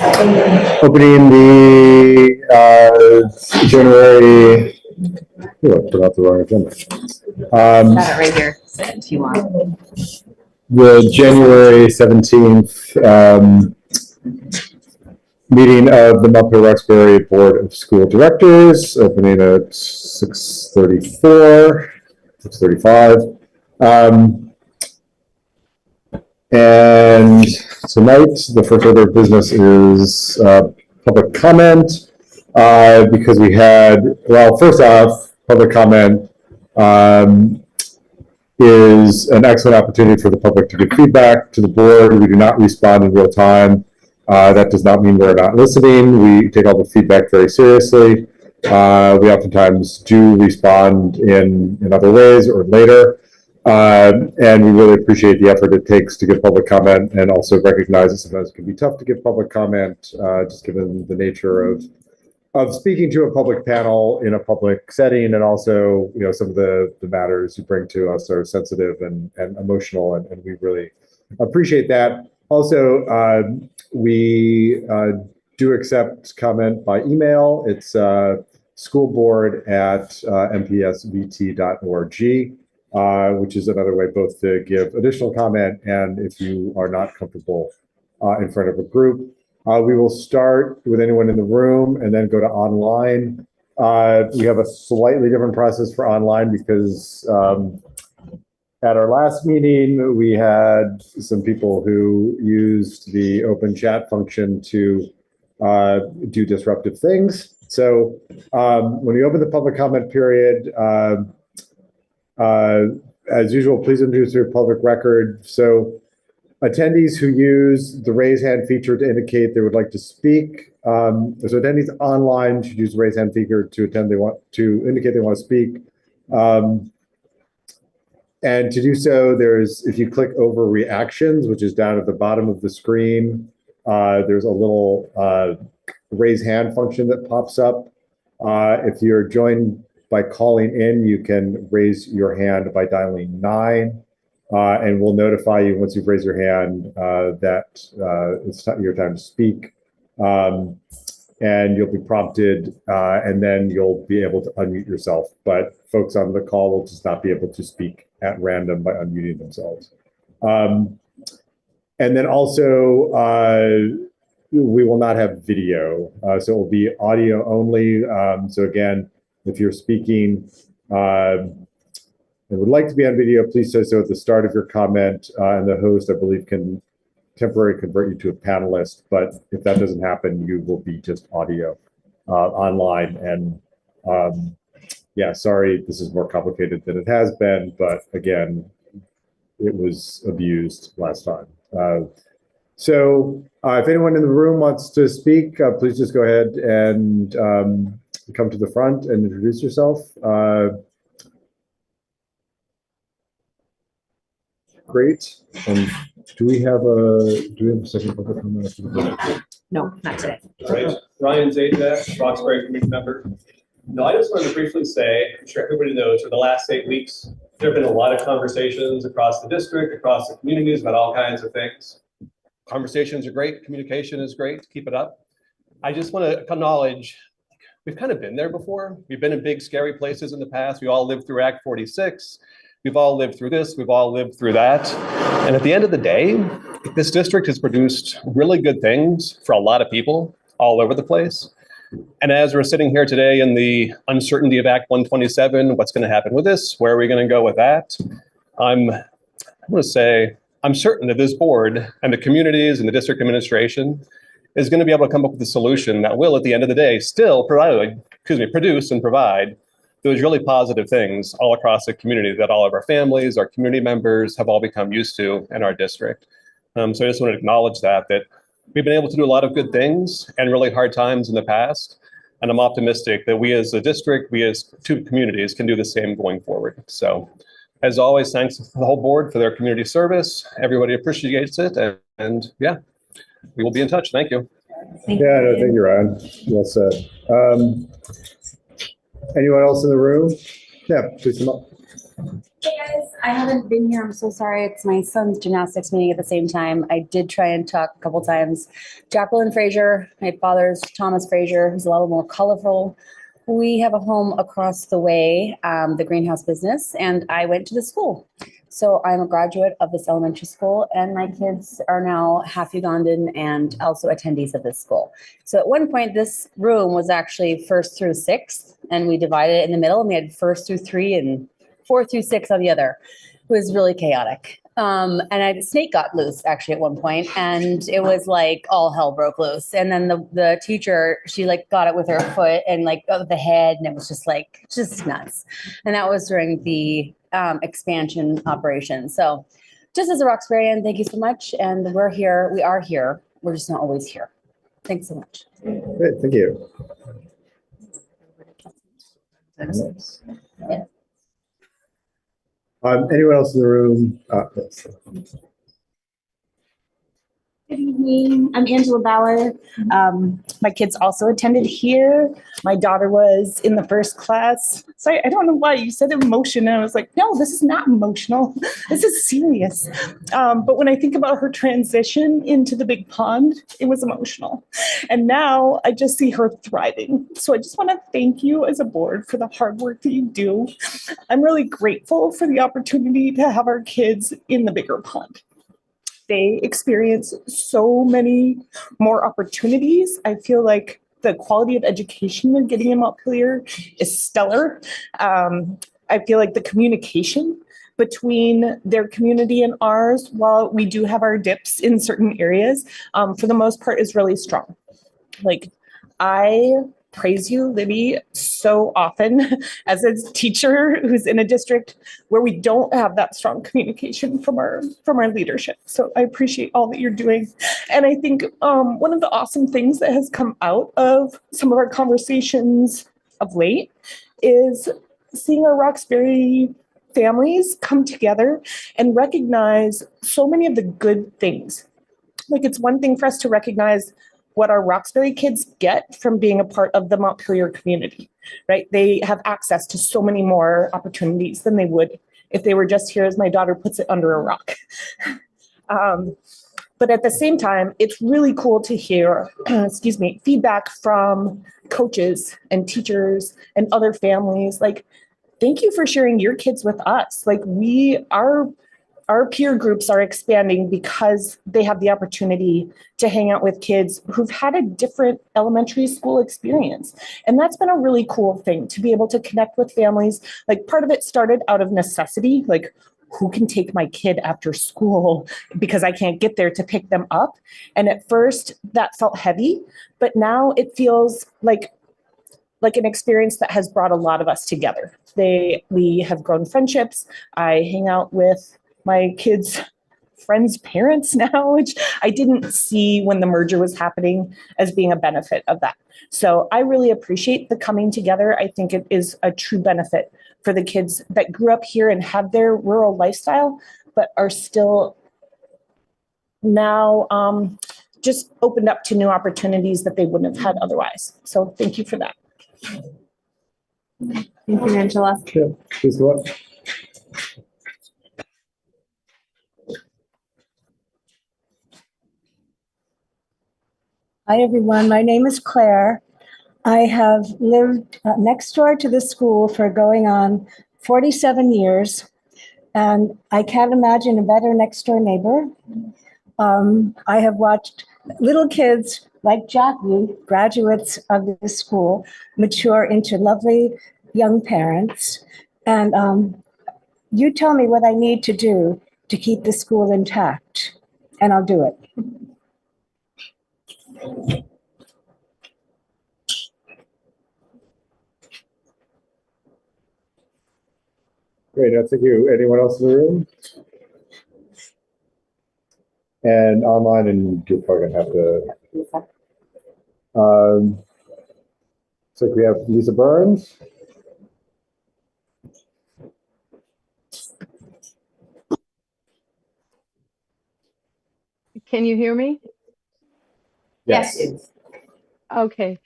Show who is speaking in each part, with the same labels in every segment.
Speaker 1: Opening the January. Oh, I forgot the wrong agenda.
Speaker 2: Got it right here if you want.
Speaker 1: The January 17th meeting of the Montpelier-Roxbury Board of School Directors, opening at 6:35. And tonight, the first order of business is public comment, because we had, well, first off, public comment is an excellent opportunity for the public to give feedback to the board. We do not respond in real time. That does not mean we're not listening. We take all the feedback very seriously. We oftentimes do respond in other ways or later. And we really appreciate the effort it takes to give public comment, and also recognize that sometimes it can be tough to give public comment, just given the nature of speaking to a public panel in a public setting, and also, you know, some of the matters you bring to us are sensitive and emotional, and we really appreciate that. Also, we do accept comment by email. It's schoolboard@mpsvt.org. Which is another way both to give additional comment, and if you are not comfortable in front of a group. We will start with anyone in the room and then go to online. We have a slightly different process for online because at our last meeting, we had some people who used the open chat function to do disruptive things. So when you open the public comment period, as usual, please introduce your public record. So attendees who use the raise hand feature to indicate they would like to speak. So attendees online should use the raise hand feature to indicate they want to speak. And to do so, if you click over reactions, which is down at the bottom of the screen, there's a little raise hand function that pops up. If you're joined by calling in, you can raise your hand by dialing 9, and we'll notify you once you've raised your hand that it's your time to speak. And you'll be prompted, and then you'll be able to unmute yourself. But folks on the call will just not be able to speak at random by unmuting themselves. And then also, we will not have video, so it will be audio only. So again, if you're speaking and would like to be on video, please say so at the start of your comment, and the host, I believe, can temporarily convert you to a panelist. But if that doesn't happen, you will be just audio online. And yeah, sorry, this is more complicated than it has been, but again, it was abused last time. So if anyone in the room wants to speak, please just go ahead and come to the front and introduce yourself. Great. And do we have a second public comment?
Speaker 2: No, not today.
Speaker 3: All right. Ryan Zajac, Roxbury committee member. No, I just wanted to briefly say, I'm sure everybody knows, for the last 8 weeks, there have been a lot of conversations across the district, across the communities about all kinds of things. Conversations are great. Communication is great. Keep it up. I just want to acknowledge we've kind of been there before. We've been in big, scary places in the past. We all lived through Act 46. We've all lived through this. We've all lived through that. And at the end of the day, this district has produced really good things for a lot of people all over the place. And as we're sitting here today in the uncertainty of Act 127, what's going to happen with this? Where are we going to go with that? I'm going to say, I'm certain that this board and the communities and the district administration is going to be able to come up with a solution that will, at the end of the day, still produce and provide those really positive things all across the community that all of our families, our community members have all become used to in our district. So I just want to acknowledge that we've been able to do a lot of good things and really hard times in the past. And I'm optimistic that we as a district, we as two communities can do the same going forward. So as always, thanks to the whole board for their community service. Everybody appreciates it. And yeah, we will be in touch. Thank you.
Speaker 1: Thank you, Ryan. Well said. Anyone else in the room? Yeah, please come up.
Speaker 4: Hey guys, I haven't been here. I'm so sorry. It's my son's gymnastics meeting at the same time. I did try and talk a couple times. Jacqueline Frazier, my father's Thomas Frazier, who's a little more colorful. We have a home across the way, the greenhouse business, and I went to the school. So I'm a graduate of this elementary school, and my kids are now half Ugandan and also attendees of this school. So at one point, this room was actually first through sixth, and we divided it in the middle, and we had first through three and 4 through 6 on the other. It was really chaotic. And a snake got loose actually at one point, and it was like all hell broke loose. And then the teacher, she like got it with her foot and like the head, and it was just nuts. And that was during the expansion operation. So just as a Roxburian, thank you so much. And we're here. We are here. We're just not always here. Thanks so much.
Speaker 1: Great, thank you.
Speaker 4: Yeah.
Speaker 1: Anyone else in the room? Yes.
Speaker 5: Good evening. I'm Angela Bauer. My kids also attended here. My daughter was in the first class. Sorry, I don't know why you said emotion. And I was like, no, this is not emotional. This is serious. But when I think about her transition into the big pond, it was emotional. And now I just see her thriving. So I just want to thank you as a board for the hard work that you do. I'm really grateful for the opportunity to have our kids in the bigger pond. They experience so many more opportunities. I feel like the quality of education they're getting in Montpelier is stellar. I feel like the communication between their community and ours, while we do have our dips in certain areas, for the most part is really strong. Like, I praise you, Libby, so often as a teacher who's in a district where we don't have that strong communication from our leadership. So I appreciate all that you're doing. And I think one of the awesome things that has come out of some of our conversations of late is seeing our Roxbury families come together and recognize so many of the good things. Like, it's one thing for us to recognize what our Roxbury kids get from being a part of the Montpelier community, right? They have access to so many more opportunities than they would if they were just here, as my daughter puts it, under a rock. But at the same time, it's really cool to hear, feedback from coaches and teachers and other families. Like, thank you for sharing your kids with us. Like, our peer groups are expanding because they have the opportunity to hang out with kids who've had a different elementary school experience. And that's been a really cool thing, to be able to connect with families. Like, part of it started out of necessity, like, who can take my kid after school because I can't get there to pick them up. And at first that felt heavy, but now it feels like an experience that has brought a lot of us together. We have grown friendships. I hang out with my kids' friends' parents now, which I didn't see when the merger was happening as being a benefit of that. So I really appreciate the coming together. I think it is a true benefit for the kids that grew up here and have their rural lifestyle, but are still now just opened up to new opportunities that they wouldn't have had otherwise. So thank you for that.
Speaker 2: Thank you, Angela.
Speaker 1: Sure. Please go on.
Speaker 6: Hi, everyone. My name is Claire. I have lived next door to the school for going on 47 years, and I can't imagine a better next door neighbor. I have watched little kids like Jackie, graduates of the school, mature into lovely young parents. And you tell me what I need to do to keep the school intact, and I'll do it.
Speaker 1: Great, thank you. Anyone else in the room? And online, and you're probably gonna have to. So we have Lisa Burns.
Speaker 7: Can you hear me?
Speaker 1: Yes.
Speaker 7: Okay.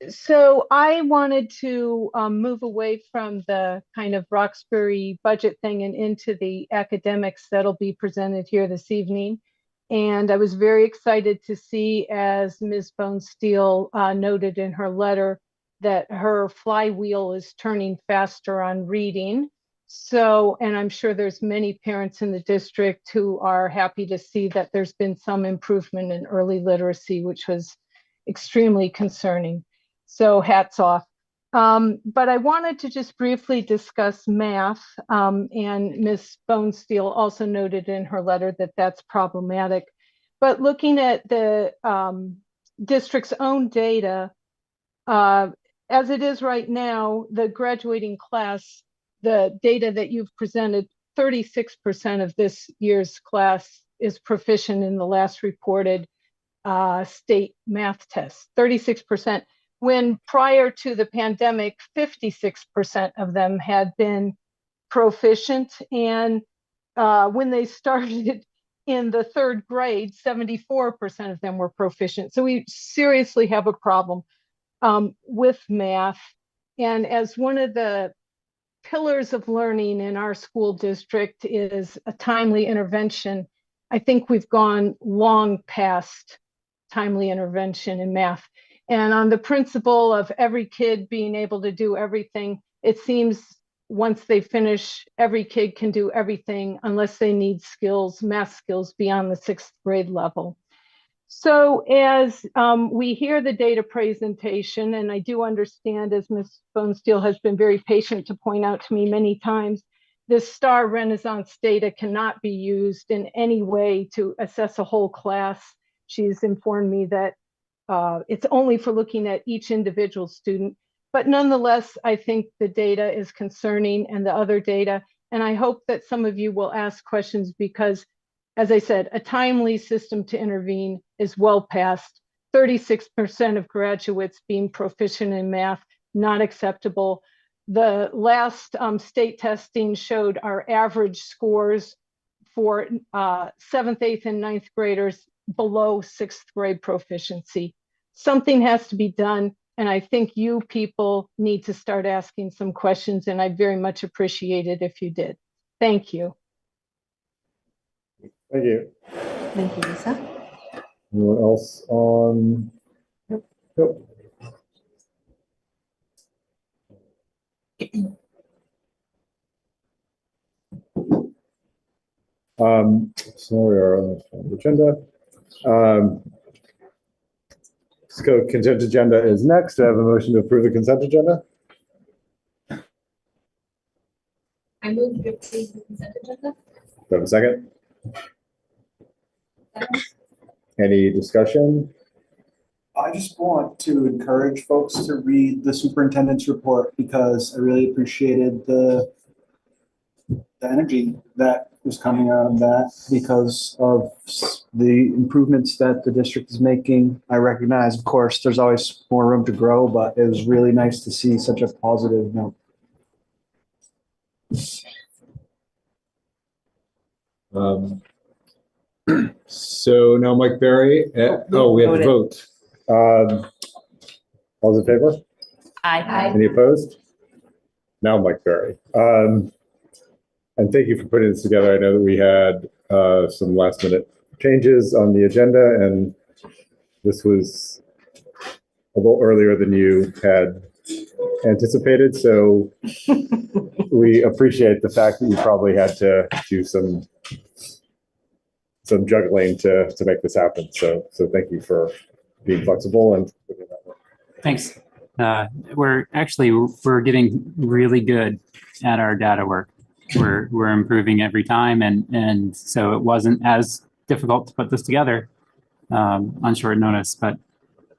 Speaker 7: So I wanted to move away from the kind of Roxbury budget thing and into the academics that'll be presented here this evening. And I was very excited to see, as Ms. Bonesteel noted in her letter, that her flywheel is turning faster on reading. So, and I'm sure there's many parents in the district who are happy to see that there's been some improvement in early literacy, which was extremely concerning. So hats off. But I wanted to just briefly discuss math. And Ms. Bonesteel also noted in her letter that that's problematic. But looking at the district's own data, as it is right now, the graduating class, the data that you've presented, 36% of this year's class is proficient in the last reported state math test, 36%. When prior to the pandemic, 56% of them had been proficient. And when they started in the third grade, 74% of them were proficient. So we seriously have a problem with math. And as one of the pillars of learning in our school district is a timely intervention, I think we've gone long past timely intervention in math. And on the principle of every kid being able to do everything, it seems once they finish, every kid can do everything unless they need skills, math skills beyond the 6th grade level. So as we hear the data presentation, and I do understand, as Ms. Bonesteel has been very patient to point out to me many times, this STAR Renaissance data cannot be used in any way to assess a whole class. She's informed me that it's only for looking at each individual student. But nonetheless, I think the data is concerning and the other data. And I hope that some of you will ask questions because, as I said, a timely system to intervene is well past. 36% of graduates being proficient in math, not acceptable. The last state testing showed our average scores for 7th, 8th, and 9th graders below 6th grade proficiency. Something has to be done. And I think you people need to start asking some questions. And I very much appreciate it if you did. Thank you.
Speaker 1: Thank you.
Speaker 2: Thank you, Lisa.
Speaker 1: Anyone else on? Nope. So we are on the agenda. Let's go. Consent agenda is next. Do I have a motion to approve the consent agenda?
Speaker 2: I move to approve the consent agenda.
Speaker 1: Do I have a second? Any discussion?
Speaker 8: I just want to encourage folks to read the superintendent's report because I really appreciated the energy that was coming out of that because of the improvements that the district is making. I recognize, of course, there's always more room to grow, but it was really nice to see such a positive note.
Speaker 1: So now Mike Berry. We have a vote. All those in favor?
Speaker 2: Aye.
Speaker 1: Any opposed? Now Mike Berry. And thank you for putting this together. I know that we had some last minute changes on the agenda, and this was a little earlier than you had anticipated. So we appreciate the fact that you probably had to do some juggling to make this happen. So thank you for being flexible and putting that work.
Speaker 9: Thanks. We're getting really good at our data work. We're improving every time, and so it wasn't as difficult to put this together on short notice. But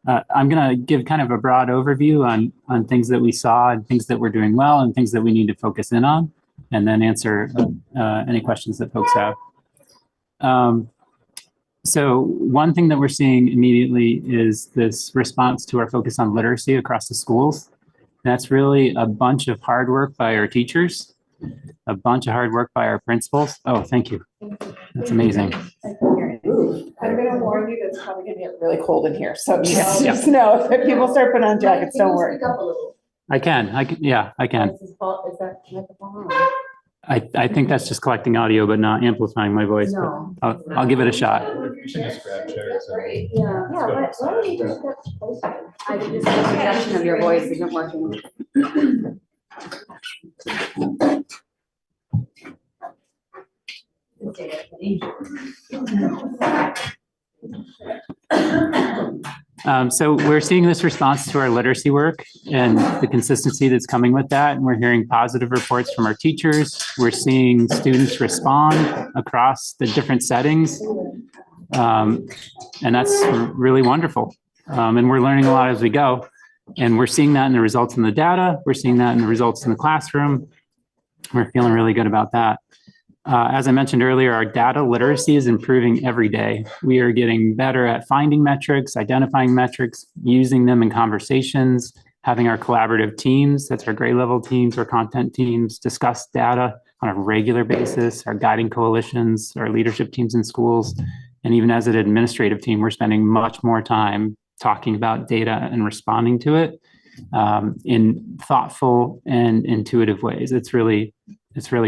Speaker 9: I'm going to give kind of a broad overview on things that we saw and things that we're doing well and things that we need to focus in on, and then answer any questions that folks have. So one thing that we're seeing immediately is this response to our focus on literacy across the schools. That's really a bunch of hard work by our teachers, a bunch of hard work by our principals. Oh, thank you. That's amazing.
Speaker 5: I'm gonna warn you, that's probably gonna get really cold in here, so
Speaker 9: Yeah.
Speaker 5: just know if people start putting on jackets, don't worry.
Speaker 2: Speak up a little.
Speaker 9: I can, yeah, I can.
Speaker 2: Is that microphone on?
Speaker 9: I think that's just collecting audio, but not amplifying my voice, but
Speaker 2: No.
Speaker 9: I'll give it a shot.
Speaker 3: You should just grab chairs.
Speaker 2: Great. Yeah.
Speaker 3: Let's go outside.
Speaker 4: I think this projection of your voice isn't working. So we're seeing this response to our literacy work and the consistency that's coming with that. And we're hearing positive reports from our teachers. We're seeing students respond across the different settings. And that's really wonderful. And we're learning a lot as we go. And we're seeing that in the results in the data. We're seeing that in the results in the classroom. We're feeling really good about that. As I mentioned earlier, our data literacy is improving every day. We are getting better at finding metrics, identifying metrics, using them in conversations, having our collaborative teams, that's our grade level teams, our content teams, discuss data on a regular basis, our guiding coalitions, our leadership teams in schools. And even as an administrative team, we're spending much more time talking about data and responding to it in thoughtful and intuitive ways. It's really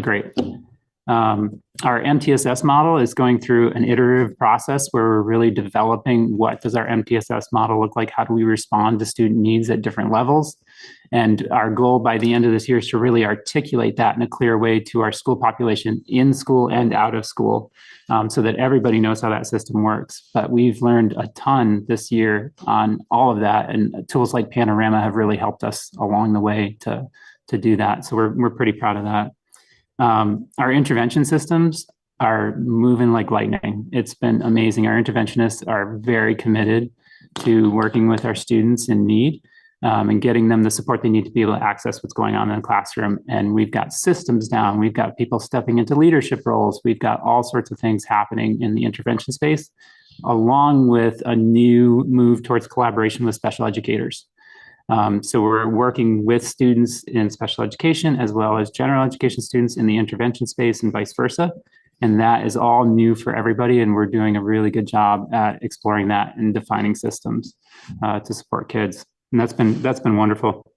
Speaker 4: great. Our MTSS model is going through an iterative process where we're really developing what does our MTSS model look like? How do we respond to student needs at different levels? And our goal by the end of this year is to really articulate that in a clear way to our school population in school and out of school so that everybody knows how that system works. But we've learned a ton this year on all of that, and tools like Panorama have really helped us along the way to do that. So we're pretty proud of that. Our intervention systems are moving like lightning. It's been amazing. Our interventionists are very committed to working with our students in need and getting them the support they need to be able to access what's going on in the classroom. And we've got systems down. We've got people stepping into leadership roles. We've got all sorts of things happening in the intervention space, along with a new move towards collaboration with special educators. So we're working with students in special education as well as general education students in the intervention space and vice versa. And that is all new for everybody. And we're doing a really good job at exploring that and defining systems to support kids. And that's been wonderful.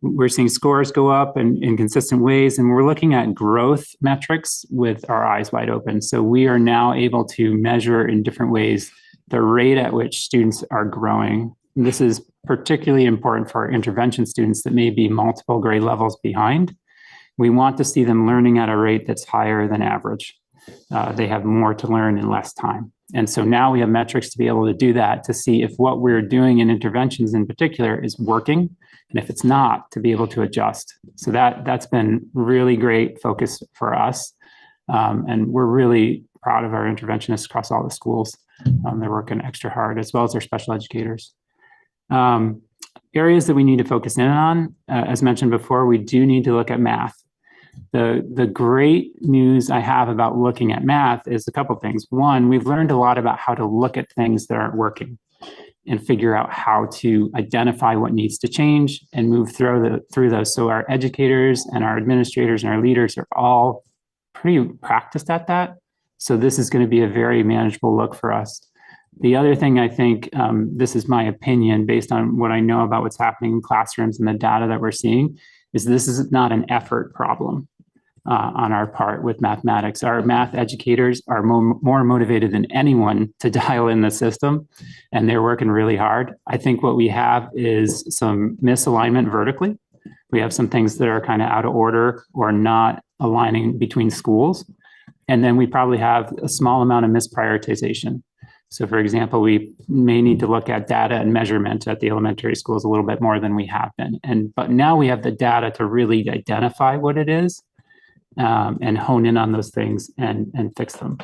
Speaker 4: We're seeing scores go up in consistent ways, and we're looking at growth metrics with our eyes wide open. So we are now able to measure in different ways the rate at which students are growing. This is particularly important for our intervention students that may be multiple grade levels behind. We want to see them learning at a rate that's higher than average. They have more to learn in less time. And so now we have metrics to be able to do that, to see if what we're doing in interventions in particular is working, and if it's not, to be able to adjust. So that's been really great focus for us. And we're really proud of our interventionists across all the schools. They're working extra hard, as well as our special educators. Areas that we need to focus in on, as mentioned before, we do need to look at math. The great news I have about looking at math is a couple of things. One, we've learned a lot about how to look at things that aren't working and figure out how to identify what needs to change and move through those. So our educators and our administrators and our leaders are all pretty practiced at that. So this is going to be a very manageable look for us. The other thing I think, this is my opinion based on what I know about what's happening in classrooms and the data that we're seeing, is this is not an effort problem on our part with mathematics. Our math educators are more motivated than anyone to dial in the system, and they're working really hard. I think what we have is some misalignment vertically. We have some things that are kind of out of order or not aligning between schools. And then we probably have a small amount of misprioritization. So for example, we may need to look at data and measurement at the elementary schools a little bit more than we have been. But now we have the data to really identify what it is and hone in on those things and fix them.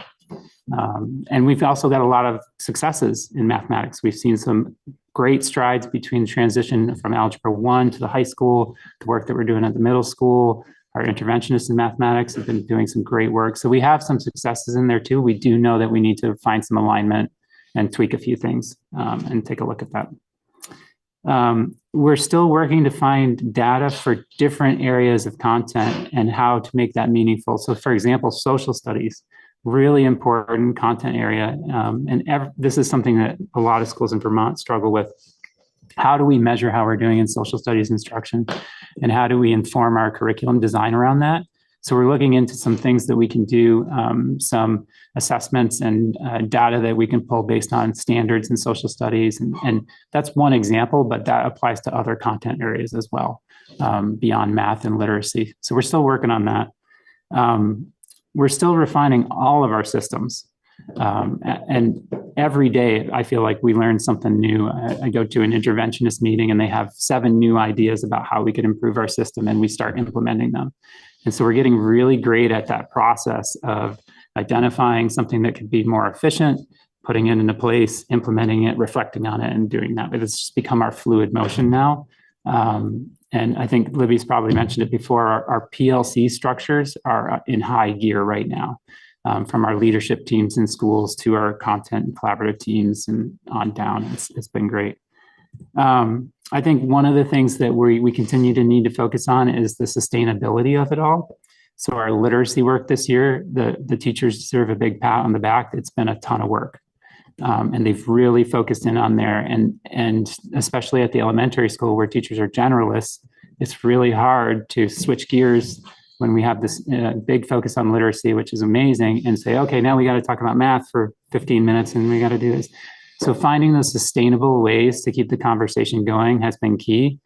Speaker 4: And we've also got a lot of successes in mathematics. We've seen some great strides between transition from Algebra 1 to the high school, the work that we're doing at the middle school. Our interventionists in mathematics have been doing some great work. So we have some successes in there too. We do know that we need to find some alignment and tweak a few things and take a look at that. We're still working to find data for different areas of content and how to make that meaningful. So for example, social studies.
Speaker 9: really important content area. This is something that a lot of schools in Vermont struggle with. How do we measure how we're doing in social studies instruction? And how do we inform our curriculum design around that? So we're looking into some things that we can do, some assessments and data that we can pull based on standards in social studies. And that's one example, but that applies to other content areas as well, beyond math and literacy. So we're still working on that. We're still refining all of our systems. And every day I feel like we learn something new. I go to an interventionist meeting and they have 7 new ideas about how we could improve our system, and we start implementing them. And so we're getting really great at that process of identifying something that could be more efficient, putting it into place, implementing it, reflecting on it, and doing that. But it's just become our fluid motion now. And I think Libby's probably mentioned it before, our PLC structures are in high gear right now, from our leadership teams in schools to our content and collaborative teams and on down. It's been great. I think one of the things that we continue to need to focus on is the sustainability of it all. So our literacy work this year, the teachers deserve a big pat on the back. It's been a ton of work. And they've really focused in on there. And especially at the elementary school where teachers are generalists, it's really hard to switch gears when we have this big focus on literacy, which is amazing, and say, okay, now we got to talk about math for 15 minutes and we got to do this. So finding those sustainable ways to keep the conversation going has been key.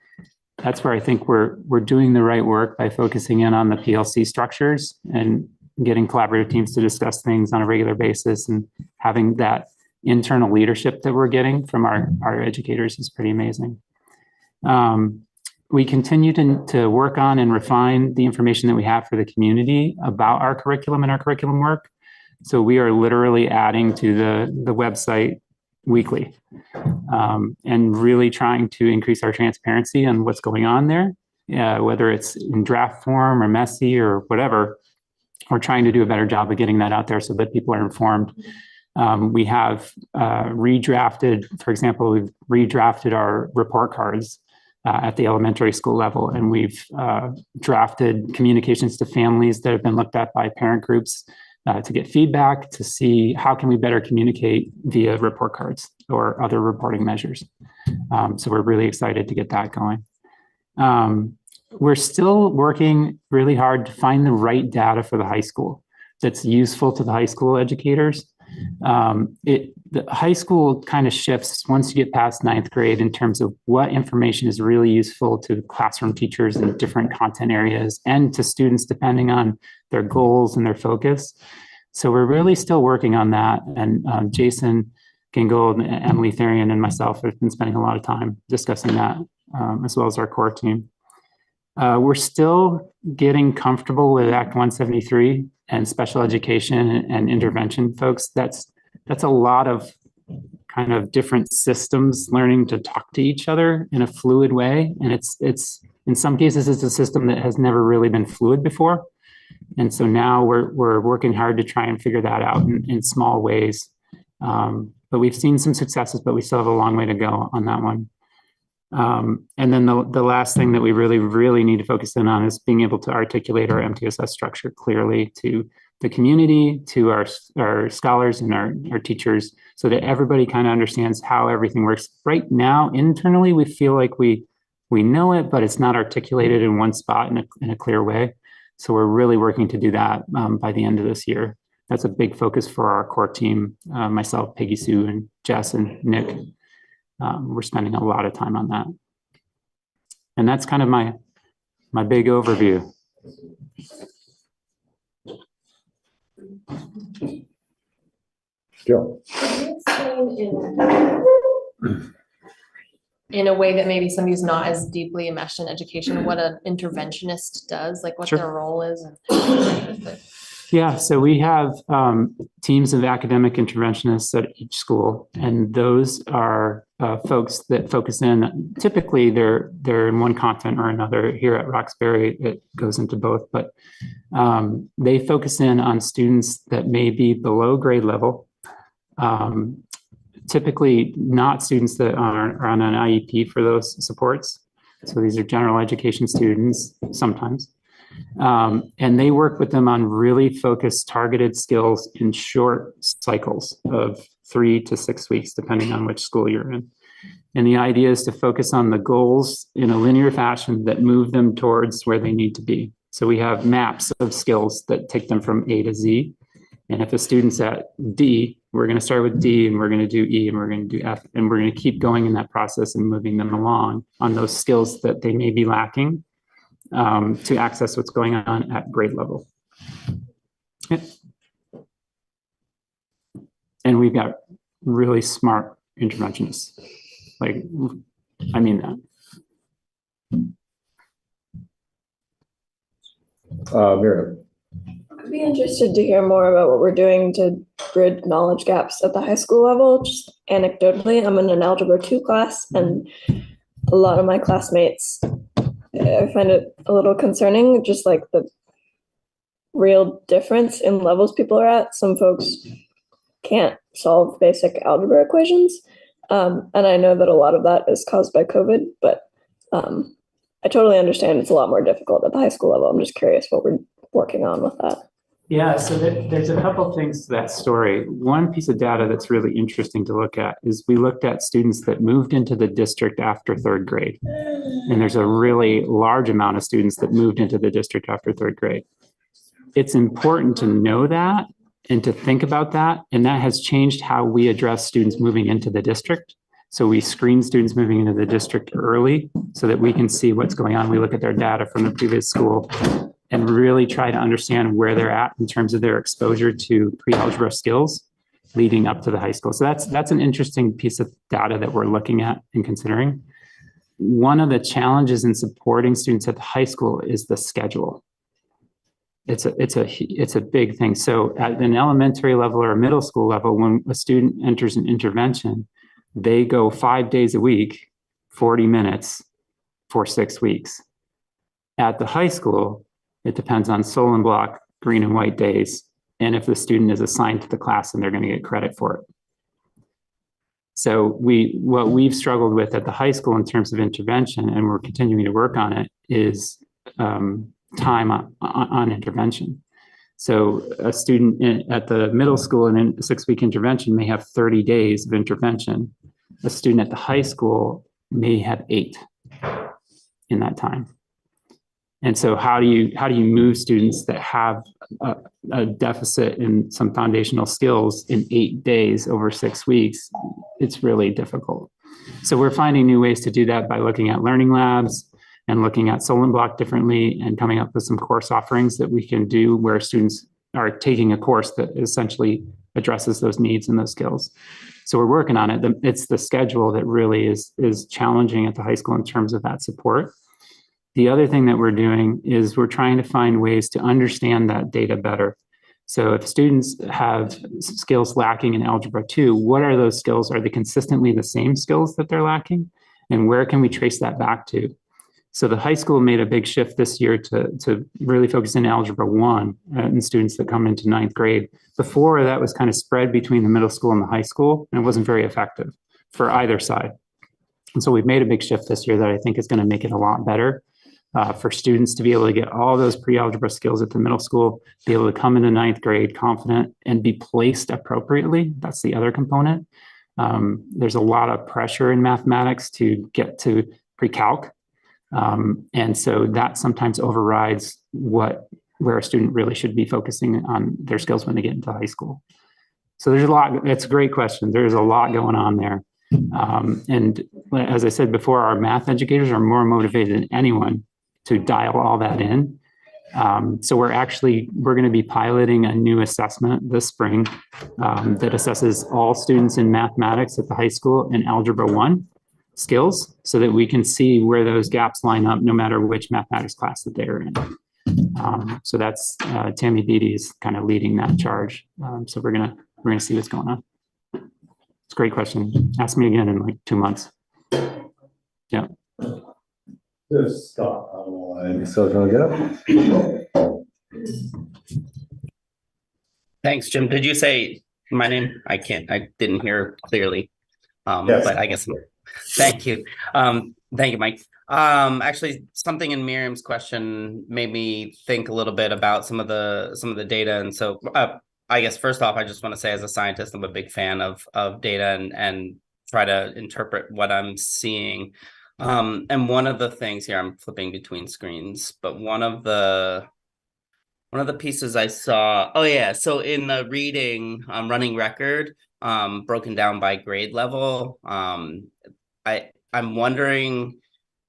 Speaker 9: That's where I think we're doing the right work by focusing in on the PLC structures and getting collaborative teams to discuss things on a regular basis, and having that internal leadership that we're getting from our educators is pretty amazing. We continue to work on and refine the information that we have for the community about our curriculum and our curriculum work. So we are literally adding to the website weekly, and really trying to increase our transparency on what's going on there, whether it's in draft form or messy or whatever. We're trying to do a better job of getting that out there so that people are informed. We have redrafted, for example, we've redrafted our report cards at the elementary school level, and we've drafted communications to families that have been looked at by parent groups to get feedback, to see how can we better communicate via report cards or other reporting measures. So we're really excited to get that going. We're still working really hard to find the right data for the high school that's useful to the high school educators. The high school kind of shifts once you get past 9th grade in terms of what information is really useful to classroom teachers in different content areas and to students depending on their goals and their focus. So we're really still working on that. And Jason Gingold, Emily Therian, and myself have been spending a lot of time discussing that, as well as our core team. We're still getting comfortable with Act 173 and special education and intervention folks. That's a lot of kind of different systems learning to talk to each other in a fluid way. And it's in some cases, it's a system that has never really been fluid before. And so now we're working hard to try and figure that out in small ways. But we've seen some successes, but we still have a long way to go on that one. And then the last thing that we really need to focus in on is being able to articulate our MTSS structure clearly to the community, to our scholars and our teachers, so that everybody kind of understands how everything works. Right now, internally, we feel like we know it, but it's not articulated in one spot in a clear way. So we're really working to do that by the end of this year. That's a big focus for our core team, myself, Peggy Sue, and Jess and Nick. We're spending a lot of time on that. And that's kind of my big overview.
Speaker 1: Jill.
Speaker 10: Can you explain in a way that maybe somebody who's not as deeply enmeshed in education, what an interventionist does, like what
Speaker 9: Sure.
Speaker 10: their role is?
Speaker 9: Yeah, so we have teams of academic interventionists at each school, and those are folks that focus in, typically they're in one content or another. Here at Roxbury, it goes into both, but they focus in on students that may be below grade level, typically not students that are on an IEP for those supports. So these are general education students sometimes. And they work with them on really focused, targeted skills in short cycles of 3 to 6 weeks, depending on which school you're in. And the idea is to focus on the goals in a linear fashion that move them towards where they need to be. So we have maps of skills that take them from A to Z. And if a student's at D, we're going to start with D and we're going to do E and we're going to do F, and we're going to keep going in that process and moving them along on those skills that they may be lacking to access what's going on at grade level. Yep. And we've got really smart interventionists. Like, I mean that.
Speaker 1: Miriam.
Speaker 11: I'd be interested to hear more about what we're doing to bridge knowledge gaps at the high school level. Just anecdotally, I'm in an Algebra 2 class, and a lot of my classmates, I find it a little concerning, just like the real difference in levels people are at. Some folks can't solve basic algebra equations. And I know that a lot of that is caused by COVID, but I totally understand it's a lot more difficult at the high school level. I'm just curious what we're working on with that.
Speaker 9: Yeah, so there's a couple things to that story. One piece of data that's really interesting to look at is we looked at students that moved into the district after 3rd grade. And there's a really large amount of students that moved into the district after 3rd grade. It's important to know that and to think about that. And that has changed how we address students moving into the district. So we screen students moving into the district early so that we can see what's going on. We look at their data from the previous school and really try to understand where they're at in terms of their exposure to pre-algebra skills leading up to the high school. So that's an interesting piece of data that we're looking at and considering. One of the challenges in supporting students at the high school is the schedule. It's a big thing. So at an elementary level or a middle school level, when a student enters an intervention, they go 5 days a week, 40 minutes for 6 weeks. At the high school, it depends on Sol and Block, green and white days, and if the student is assigned to the class and they're going to get credit for it. So what we've struggled with at the high school in terms of intervention, and we're continuing to work on it, is time on intervention. So a student at the middle school in a 6-week intervention may have 30 days of intervention. A student at the high school may have 8 in that time. And so how do you move students that have a deficit in some foundational skills in 8 days over 6 weeks? It's really difficult. So we're finding new ways to do that by looking at learning labs and looking at Sol and Block differently and coming up with some course offerings that we can do where students are taking a course that essentially addresses those needs and those skills. So we're working on it. It's the schedule that really is challenging at the high school in terms of that support. The other thing that we're doing is we're trying to find ways to understand that data better. So if students have skills lacking in Algebra 2, what are those skills? Are they consistently the same skills that they're lacking? And where can we trace that back to? So the high school made a big shift this year to really focus in Algebra 1 in students that come into 9th grade. Before, that was kind of spread between the middle school and the high school, and it wasn't very effective for either side. And so we've made a big shift this year that I think is going to make it a lot better for students to be able to get all those pre-algebra skills at the middle school, be able to come into 9th grade confident and be placed appropriately. That's the other component. There's a lot of pressure in mathematics to get to pre-calc. And so that sometimes overrides where a student really should be focusing on their skills when they get into high school. So there's a lot. It's a great question. There's a lot going on there. And as I said before, our math educators are more motivated than anyone to dial all that in. So we're going to be piloting a new assessment this spring that assesses all students in mathematics at the high school in Algebra 1 skills so that we can see where those gaps line up no matter which mathematics class that they're in. So that's Tammy Beatty is kind of leading that charge. So we're gonna see what's going on. It's a great question. Ask me again in like 2 months. Yeah.
Speaker 1: There's Scott on the line. So trying to get up.
Speaker 12: Thanks, Jim. Did you say my name? I didn't hear clearly.
Speaker 1: Yes.
Speaker 12: But I guess, thank you. Thank you, Mike. Actually, something in Miriam's question made me think a little bit about some of the data. And so I guess first off, I just want to say as a scientist, I'm a big fan of data and try to interpret what I'm seeing. And one of the things here, I'm flipping between screens, but one of the pieces I saw, oh yeah, so in the reading running record, broken down by grade level, I'm wondering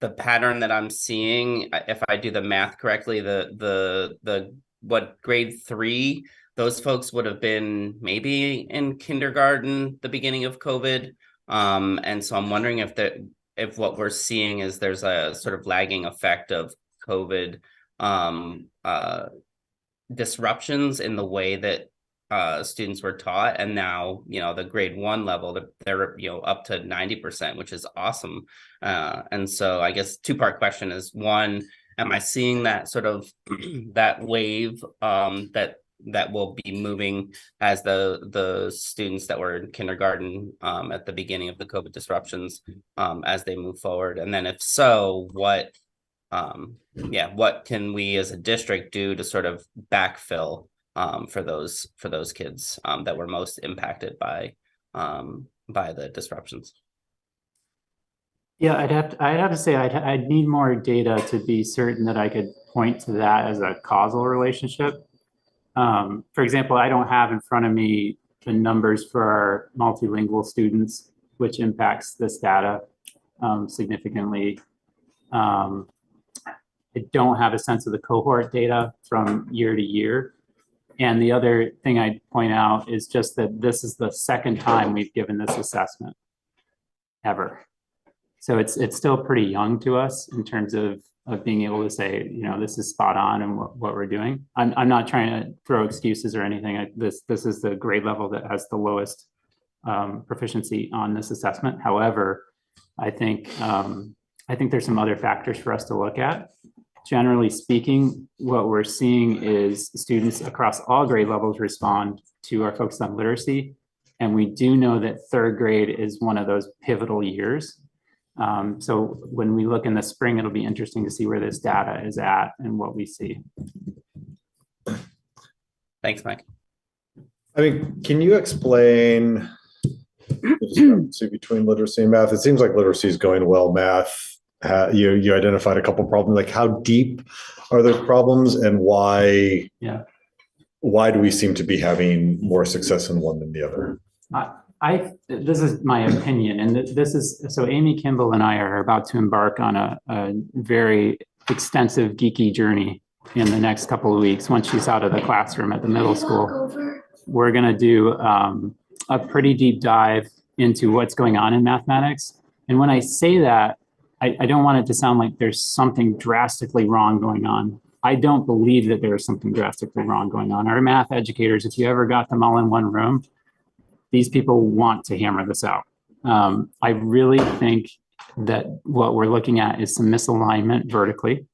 Speaker 12: the pattern that I'm seeing, if I do the math correctly, the what grade 3, those folks would have been maybe in kindergarten, the beginning of COVID. And so I'm wondering if what we're seeing is there's a sort of lagging effect of COVID disruptions in the way that students were taught, and now the grade 1 level, they're up to 90%, which is awesome. And so I guess two-part question is, one, am I seeing that sort of that wave that will be moving as the students that were in kindergarten at the beginning of the COVID disruptions as they move forward? And then if so, what can we as a district do to sort of backfill for those kids that were most impacted by the disruptions?
Speaker 9: Yeah, I'd have to say I'd need more data to be certain that I could point to that as a causal relationship. For example, I don't have in front of me the numbers for our multilingual students, which impacts this data significantly. I don't have a sense of the cohort data from year to year. And the other thing I'd point out is just that this is the second time we've given this assessment ever. So it's still pretty young to us in terms of being able to say, this is spot on and what we're doing. I'm not trying to throw excuses or anything. This is the grade level that has the lowest proficiency on this assessment. However, I think there's some other factors for us to look at. Generally speaking, what we're seeing is students across all grade levels respond to our focus on literacy. And we do know that third grade is one of those pivotal years. So when we look in the spring, it'll be interesting to see where this data is at and what we see.
Speaker 12: Thanks, Mike.
Speaker 1: I mean, can you explain the discrepancy between literacy and math? It seems like literacy is going well. Math, you identified a couple problems. Like, how deep are those problems, and why? Yeah. Why do we seem to be having more success in one than the other?
Speaker 9: This is my opinion, and this is so. Amy Kimball and I are about to embark on a very extensive geeky journey in the next couple of weeks. Once she's out of the classroom at the middle school, we're going to do a pretty deep dive into what's going on in mathematics. And when I say that, I don't want it to sound like there's something drastically wrong going on. I don't believe that there is something drastically wrong going on. Our math educators, if you ever got them all in one room, these people want to hammer this out. I really think that what we're looking at is some misalignment vertically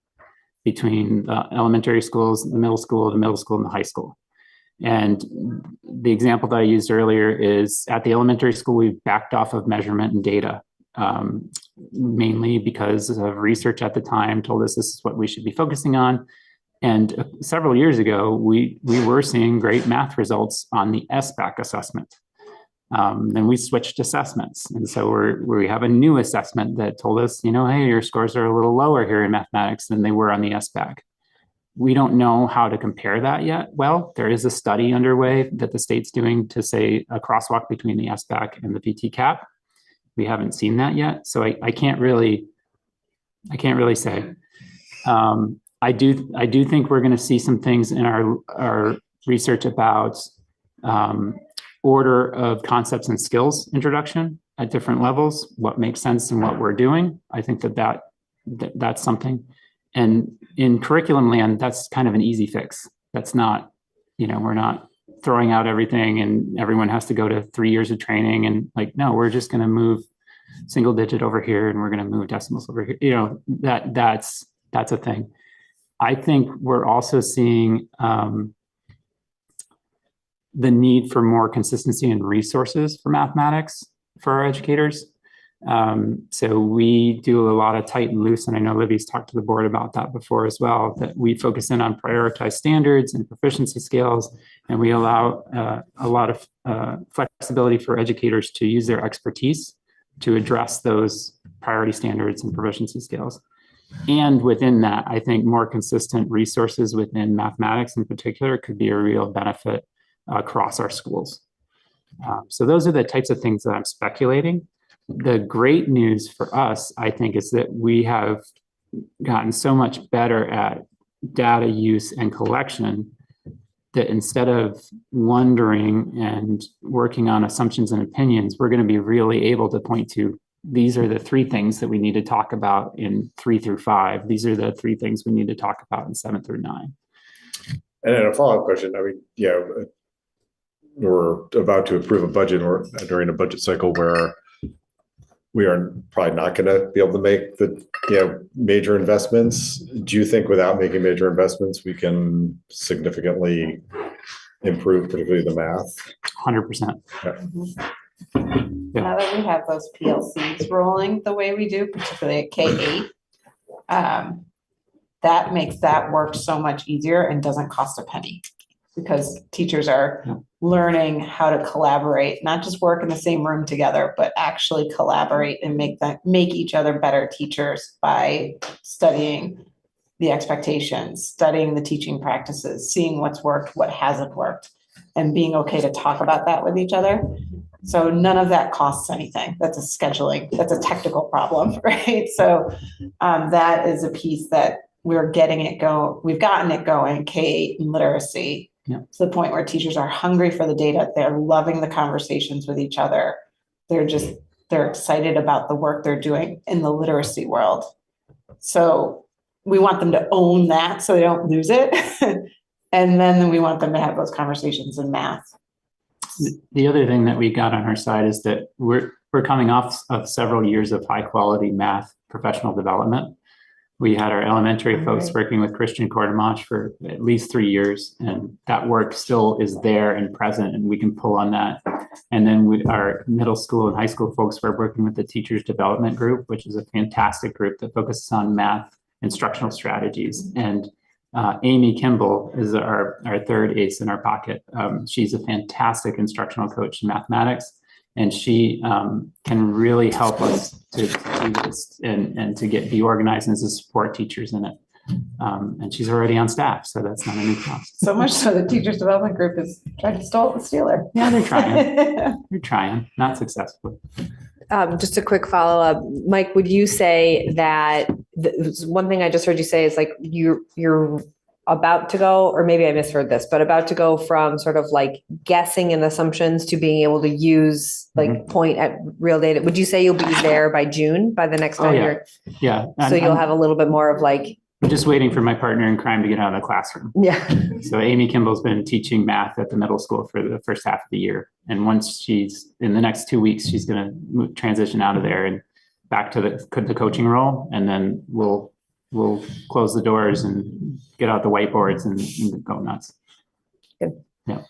Speaker 9: between the elementary schools, the middle school, and the high school. And the example that I used earlier is at the elementary school, we've backed off of measurement and data, mainly because of research at the time told us this is what we should be focusing on. And several years ago, we were seeing great math results on the SBAC assessment. Then we switched assessments. And so we have a new assessment that told us, hey, your scores are a little lower here in mathematics than they were on the SBAC. We don't know how to compare that yet. Well, there is a study underway that the state's doing to say a crosswalk between the SBAC and the PT cap. We haven't seen that yet. So I can't really say. I do think we're going to see some things in our research about order of concepts and skills introduction at different levels, what makes sense and what we're doing. I think that's something. And in curriculum land, that's kind of an easy fix. That's not, we're not throwing out everything and everyone has to go to 3 years of training and no, we're just going to move single digit over here and we're going to move decimals over here. That's a thing. I think we're also seeing the need for more consistency and resources for mathematics for our educators. So we do a lot of tight and loose, and I know Libby's talked to the board about that before as well, that we focus in on prioritized standards and proficiency scales, and we allow a lot of flexibility for educators to use their expertise to address those priority standards and proficiency scales. And within that, I think more consistent resources within mathematics in particular could be a real benefit across our schools. So those are the types of things that I'm speculating. The great news for us, I think, is that we have gotten so much better at data use and collection that instead of wondering and working on assumptions and opinions, we're going to be really able to point to, these are the 3 things that we need to talk about in 3 through 5. These are the 3 things we need to talk about in 7 through 9.
Speaker 1: And then a follow-up question. I mean, we're about to approve a budget or during a budget cycle where we are probably not going to be able to make the major investments. Do you think without making major investments, we can significantly improve, particularly the math?
Speaker 9: 100%.
Speaker 13: Now that we have those PLCs rolling the way we do, particularly at K-8, that makes that work so much easier and doesn't cost a penny, because teachers are learning how to collaborate, not just work in the same room together, but actually collaborate and make each other better teachers by studying the expectations, studying the teaching practices, seeing what's worked, what hasn't worked, and being okay to talk about that with each other. So none of that costs anything. That's a scheduling, that's a technical problem, right? So that is a piece that we're getting it go. We've gotten it going, K-8 in literacy, to the point where teachers are hungry for the data. They're loving the conversations with each other. They're excited about the work they're doing in the literacy world. So we want them to own that so they don't lose it. And then we want them to have those conversations in math.
Speaker 9: The other thing that we got on our side is that we're coming off of several years of high quality math professional development. We had our elementary folks working with Christian Cordemosh for at least 3 years, and that work still is there and present, and we can pull on that. And then our middle school and high school folks were working with the Teachers Development Group, which is a fantastic group that focuses on math instructional strategies. And Amy Kimball is our third ace in our pocket. She's a fantastic instructional coach in mathematics, and she can really help us to do this and to be organized and to support teachers in it. And she's already on staff, so that's not a new cost.
Speaker 13: So much so the Teachers Development Group is trying to steal her.
Speaker 9: Yeah, they're trying. They're trying, not successfully.
Speaker 14: Just a quick follow-up. Mike, would you say that one thing I just heard you say is like you're about to go, or maybe I misheard this, but about to go from sort of like guessing and assumptions to being able to use point at real data. Would you say you'll be there by June, by the next time you're?
Speaker 9: Yeah.
Speaker 14: So you'll have a little bit more of like.
Speaker 9: I'm just waiting for my partner in crime to get out of the classroom.
Speaker 14: Yeah.
Speaker 9: So Amy Kimball's been teaching math at the middle school for the first half of the year. And once she's in the next 2 weeks, she's going to transition out of there and back to the coaching role. And then we'll close the doors and get out the whiteboards and go nuts.
Speaker 14: Good.
Speaker 9: Yeah.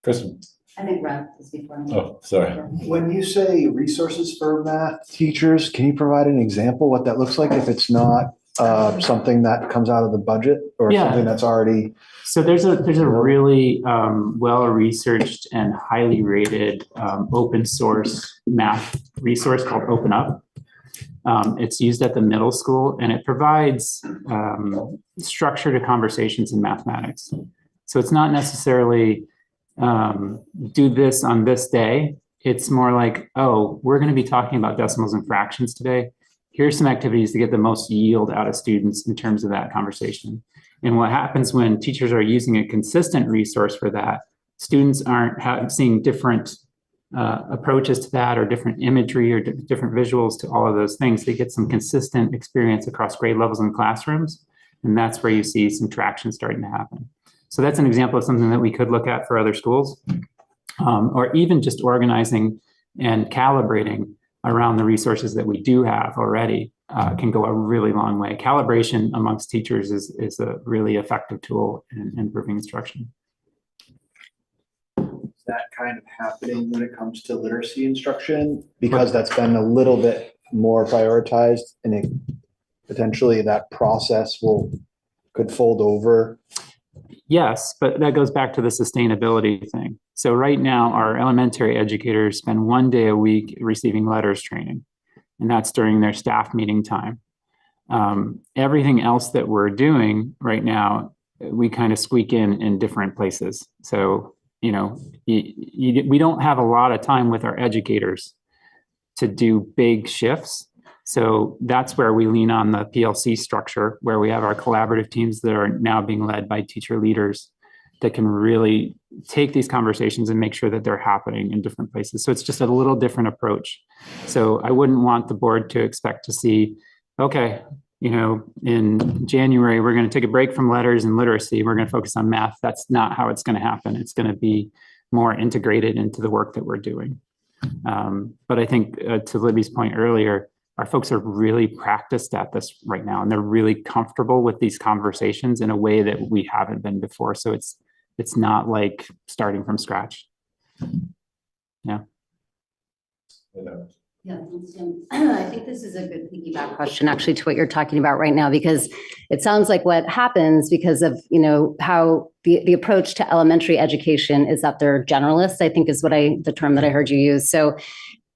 Speaker 1: Kristen.
Speaker 15: I think Ron is before me.
Speaker 1: Oh, sorry.
Speaker 8: When you say resources for math teachers, can you provide an example what that looks like if it's not something that comes out of the budget or something that's already?
Speaker 9: So there's a really well-researched and highly rated open source math resource called Open Up. It's used at the middle school, and it provides structure to conversations in mathematics. So it's not necessarily do this on this day. It's more like, oh, we're going to be talking about decimals and fractions today. Here's some activities to get the most yield out of students in terms of that conversation. And what happens when teachers are using a consistent resource for that, students aren't seeing different approaches to that or different imagery or different visuals to all of those things. They get some consistent experience across grade levels in classrooms. And that's where you see some traction starting to happen. So that's an example of something that we could look at for other schools, or even just organizing and calibrating around the resources that we do have already can go a really long way. Calibration amongst teachers is a really effective tool in improving instruction.
Speaker 8: That kind of happening when it comes to literacy instruction? Because that's been a little bit more prioritized, and it potentially that process could fold over.
Speaker 9: Yes, but that goes back to the sustainability thing. So right now, our elementary educators spend 1 day a week receiving letters training, and that's during their staff meeting time. Everything else that we're doing right now, we kind of squeak in different places. So, you know, we don't have a lot of time with our educators to do big shifts. So that's where we lean on the PLC structure, where we have our collaborative teams that are now being led by teacher leaders that can really take these conversations and make sure that they're happening in different places. So it's just a little different approach. So I wouldn't want the board to expect to see, okay, you know, in January, we're going to take a break from letters and literacy. We're going to focus on math. That's not how it's going to happen. It's going to be more integrated into the work that we're doing. But I think to Libby's point earlier, our folks are really practiced at this right now, and they're really comfortable with these conversations in a way that we haven't been before. So it's not like starting from scratch. Yeah.
Speaker 15: Yeah, thanks, Jim. I think this is a good piggyback question actually to what you're talking about right now, because it sounds like what happens because of, you know, how the approach to elementary education is that they're generalists, I think is the term that I heard you use. So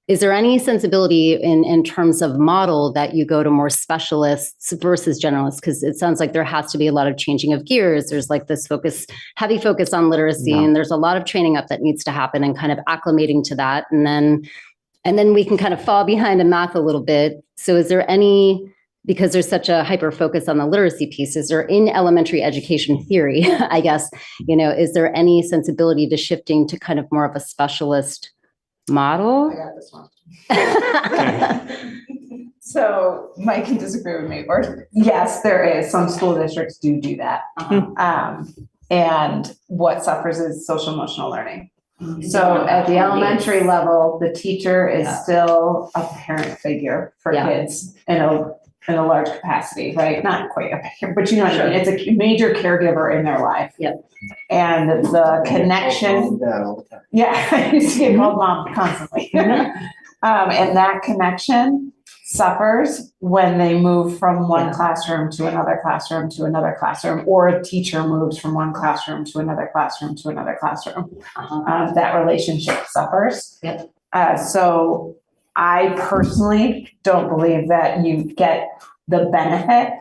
Speaker 15: is there any sensibility in terms of model that you go to more specialists versus generalists? Because it sounds like there has to be a lot of changing of gears. There's like this heavy focus on literacy, and there's a lot of training up that needs to happen and kind of acclimating to that. And then we can kind of fall behind in math a little bit. So is there any, because there's such a hyper focus on the literacy pieces, or in elementary education theory, I guess, you know, is there any sensibility to shifting to kind of more of a specialist model?
Speaker 13: I got this one. So Mike can disagree with me, or yes, there is. Some school districts do that. And what suffers is social emotional learning. So at the elementary level, the teacher is still a parent figure for kids in a large capacity, right? Not quite a parent, but you know what I mean? It's a major caregiver in their life.
Speaker 15: Yep.
Speaker 13: And the connection. Yeah, I used to get called mom constantly. And that connection suffers when they move from one classroom to another classroom to another classroom, or a teacher moves from one classroom to another classroom to another classroom. That relationship suffers.
Speaker 15: Yep.
Speaker 13: So I personally don't believe that you get the benefit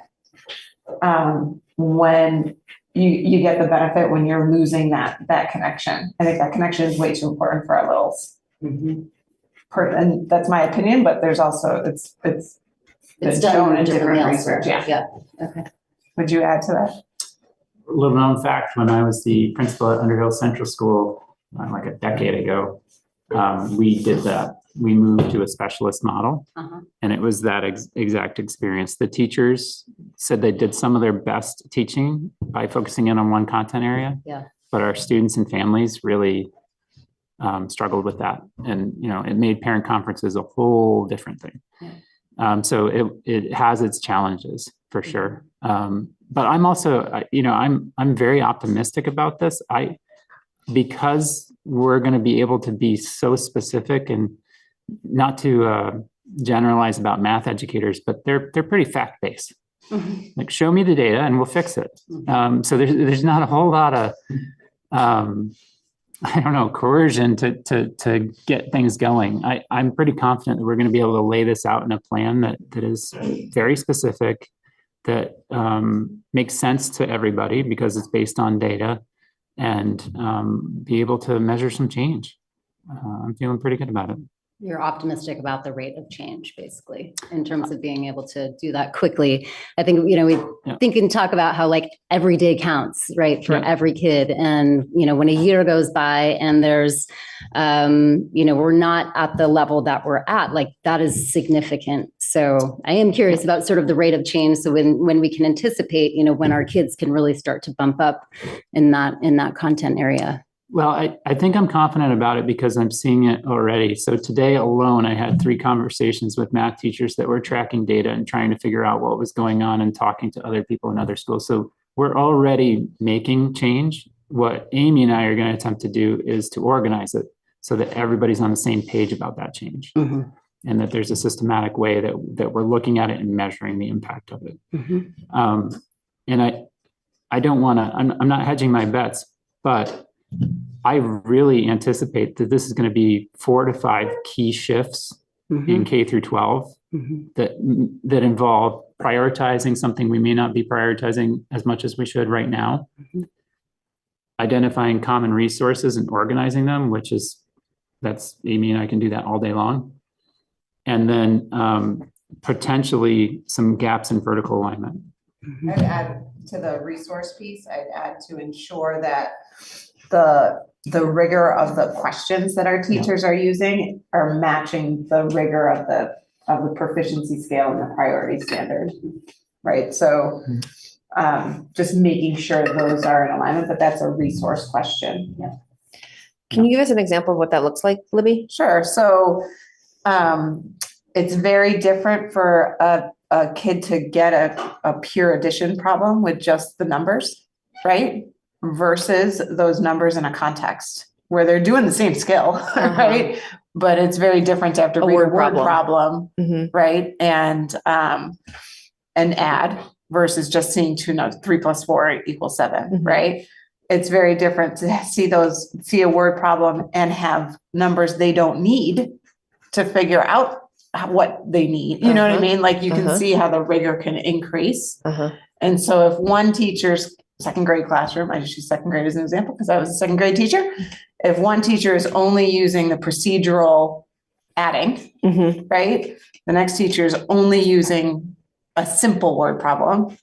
Speaker 13: when you get the benefit when you're losing that connection. I think that connection is way too important for our littles. And that's my opinion, but there's also it's shown in different research. Yeah.
Speaker 15: Okay.
Speaker 13: Would you add to that?
Speaker 9: A little known fact: when I was the principal at Underhill Central School, like a decade ago, we did that. We moved to a specialist model, and it was that exact experience. The teachers said they did some of their best teaching by focusing in on one content area.
Speaker 15: Yeah.
Speaker 9: But our students and families really struggled with that, and you know, it made parent conferences a whole different thing. So it has its challenges for sure. But I'm also, you know, I'm very optimistic about this. Because we're going to be able to be so specific, and not to generalize about math educators, but they're pretty fact-based. Like, show me the data and we'll fix it. So there's not a whole lot of I don't know, coercion to get things going. I'm pretty confident that we're going to be able to lay this out in a plan that is very specific, that makes sense to everybody because it's based on data, and be able to measure some change. I'm feeling pretty good about it.
Speaker 15: You're optimistic about the rate of change, basically, in terms of being able to do that quickly. I think, you know, we think and talk about how like every day counts, right, for every kid. And, you know, when a year goes by and there's, you know, we're not at the level that we're at, like that is significant. So I am curious about sort of the rate of change. So when we can anticipate, you know, when our kids can really start to bump up in that content area.
Speaker 9: Well, I think I'm confident about it because I'm seeing it already. So today alone, I had 3 conversations with math teachers that were tracking data and trying to figure out what was going on and talking to other people in other schools. So we're already making change. what Amy and I are going to attempt to do is to organize it so that everybody's on the same page about that change. And that there's a systematic way that we're looking at it and measuring the impact of it. And I don't want to, I'm not hedging my bets, but I really anticipate that this is going to be 4 to 5 key shifts in K through 12 that involve prioritizing something we may not be prioritizing as much as we should right now, identifying common resources and organizing them, that's Amy and I can do that all day long. And then potentially some gaps in vertical alignment.
Speaker 13: I'd add to the resource piece, I'd add to ensure that the rigor of the questions that our teachers are using are matching the rigor of the proficiency scale and the priority standard, right? So just making sure those are in alignment, but that's a resource question.
Speaker 14: Can you give us an example of what that looks like, Libby?
Speaker 13: Sure. So it's very different for a kid to get a pure addition problem with just the numbers, right? Versus those numbers in a context where they're doing the same skill, right? But it's very different to have to read a word problem, right? And add versus just seeing 3 plus 4 equals 7, right? It's very different to see a word problem and have numbers they don't need to figure out what they need. You know what I mean? Like you can see how the rigor can increase. And so if one teacher's second grade classroom, I just use second grade as an example because I was a second grade teacher. If one teacher is only using the procedural adding, right? The next teacher is only using a simple word problem.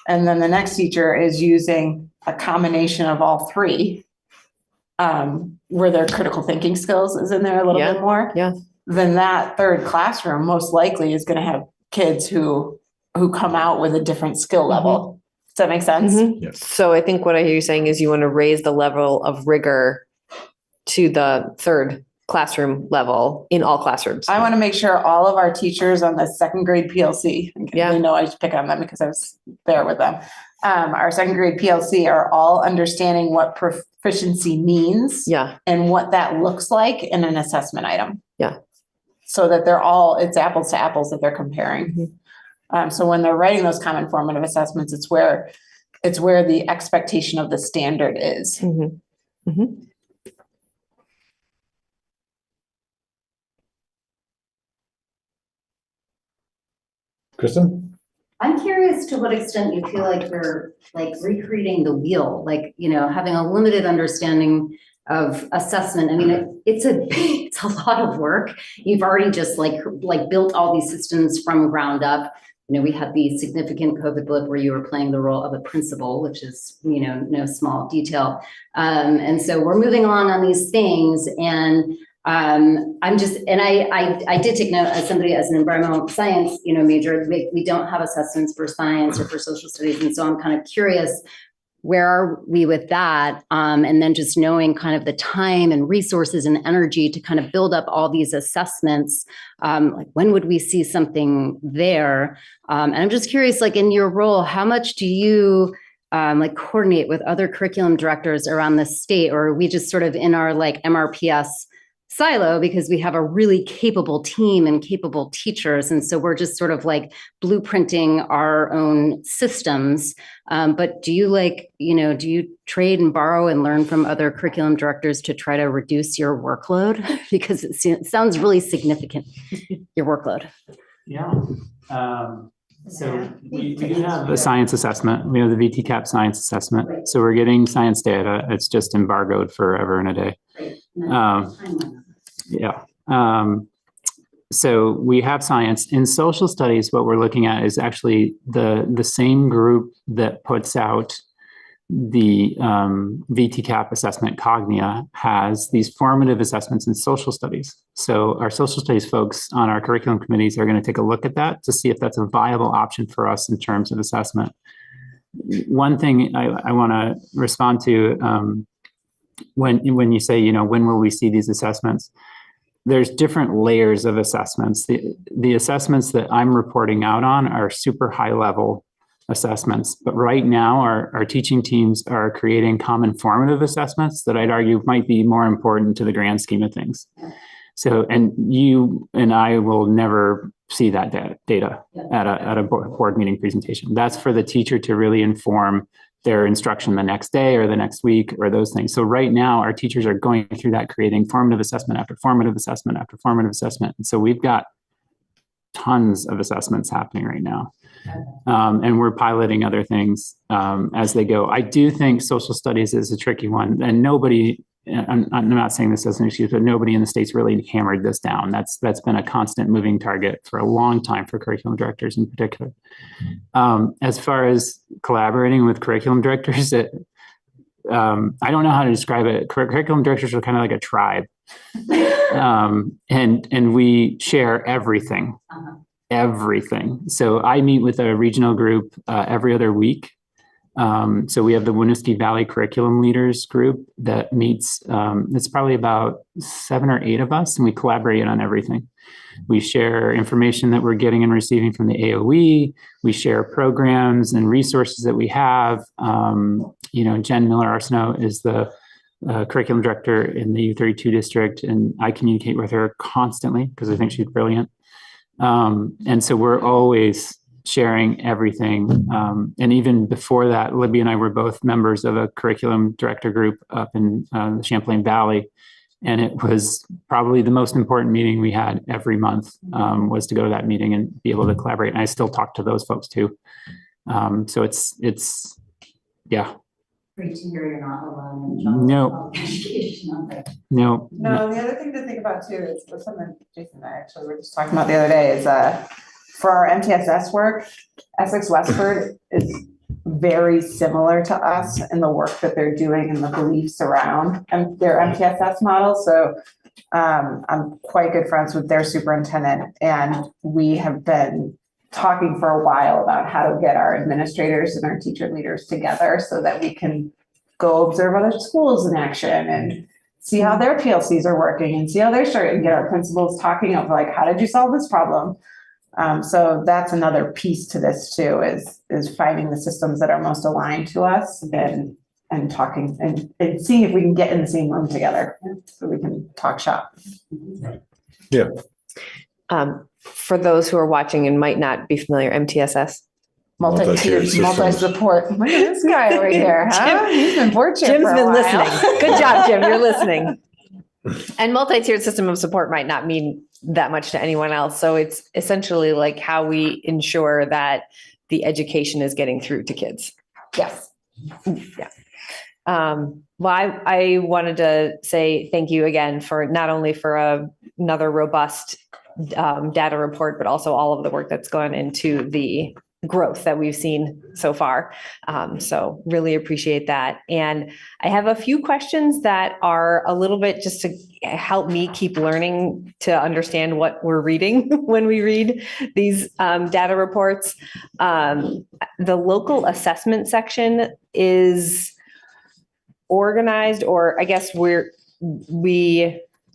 Speaker 13: And then the next teacher is using a combination of all 3, where their critical thinking skills is in there a little bit more. Then that third classroom most likely is going to have kids who come out with a different skill level. Does that make sense?
Speaker 14: So I think what I hear you saying is you want to raise the level of rigor to the third classroom level in all classrooms.
Speaker 13: I want to make sure all of our teachers on the second grade PLC, they know I just pick on them because I was there with them. Our second grade PLC are all understanding what proficiency means and what that looks like in an assessment item. So that it's apples to apples that they're comparing. So when they're writing those common formative assessments, it's where the expectation of the standard is.
Speaker 1: Kristen?
Speaker 15: I'm curious to what extent you feel like you're like recreating the wheel, like, having a limited understanding of assessment. I mean, it's a lot of work. You've already just like built all these systems from ground up. We had the significant COVID blip where you were playing the role of a principal, which is, no small detail. And so we're moving on these things. And I did take note as somebody as an environmental science, major, we don't have assessments for science or for social studies. And so I'm kind of curious, where are we with that? And then just knowing kind of the time and resources and energy to kind of build up all these assessments, like when would we see something there? And I'm just curious, like in your role, how much do you coordinate with other curriculum directors around the state, or are we just sort of in our like MRPS silo because we have a really capable team and capable teachers. And so we're just sort of like blueprinting our own systems. But do you do you trade and borrow and learn from other curriculum directors to try to reduce your workload? Because it sounds really significant, your workload.
Speaker 9: So we do have the science assessment. We have the VTCAP science assessment. Right. So we're getting science data. It's just embargoed forever and a day. Right. So we have science. In social studies, what we're looking at is actually the same group that puts out the VTCAP assessment, Cognia, has these formative assessments in social studies. So our social studies folks on our curriculum committees are going to take a look at that to see if that's a viable option for us in terms of assessment. One thing I want to respond to when you say, when will we see these assessments? There's different layers of assessments. The assessments that I'm reporting out on are super high level. assessments. But right now, our teaching teams are creating common formative assessments that I'd argue might be more important to the grand scheme of things. So, and you and I will never see that data at a board meeting presentation. That's for the teacher to really inform their instruction the next day or the next week or those things. So right now, our teachers are going through that, creating formative assessment after formative assessment after formative assessment. And so we've got tons of assessments happening right now. And we're piloting other things as they go. I do think social studies is a tricky one, and nobody, I'm not saying this as an excuse, but nobody in the state's really hammered this down. That's been a constant moving target for a long time for curriculum directors in particular. As far as collaborating with curriculum directors, I don't know how to describe it. Curriculum directors are kind of like a tribe. And we share everything. Everything. So I meet with a regional group every other week. So we have the Winooski Valley Curriculum Leaders group that meets, it's probably about 7 or 8 of us, and we collaborate on everything. We share information that we're getting and receiving from the AOE. We share programs and resources that we have. Jen Miller-Arsenault is the curriculum director in the U32 district, and I communicate with her constantly because I think she's brilliant. And so we're always sharing everything. And even before that, Libby and I were both members of a curriculum director group up in the Champlain Valley. And it was probably the most important meeting we had every month, was to go to that meeting and be able to collaborate. And I still talk to those folks too. So it's, yeah.
Speaker 16: Great to hear you're not alone.
Speaker 9: No. No.
Speaker 13: No, the other thing to think about too is something Jason and I actually were just talking about the other day is for our MTSS work, Essex Westford is very similar to us in the work that they're doing and the beliefs around their MTSS model. So I'm quite good friends with their superintendent, and we have been talking for a while about how to get our administrators and our teacher leaders together so that we can go observe other schools in action and see how their PLCs are working and see how they're starting to get our principals talking of like, how did you solve this problem? So that's another piece to this too, is finding the systems that are most aligned to us and talking and seeing if we can get in the same room together so we can talk shop.
Speaker 1: Yeah.
Speaker 14: For those who are watching and might not be familiar, MTSS.
Speaker 13: Multi-tiered, multi-support. Look at this guy over here, huh? He's been fortunate.
Speaker 14: Jim's
Speaker 13: for a
Speaker 14: been
Speaker 13: while.
Speaker 14: listening. Good job, Jim. You're listening. And multi-tiered system of support might not mean that much to anyone else. So it's essentially like how we ensure that the education is getting through to kids.
Speaker 13: Yes.
Speaker 14: Yeah. Well, I wanted to say thank you again for not only for another robust data report, but also all of the work that's gone into the growth that we've seen so far. So really appreciate that. And I have a few questions that are a little bit just to help me keep learning to understand what we're reading when we read these data reports. The local assessment section is organized, or I guess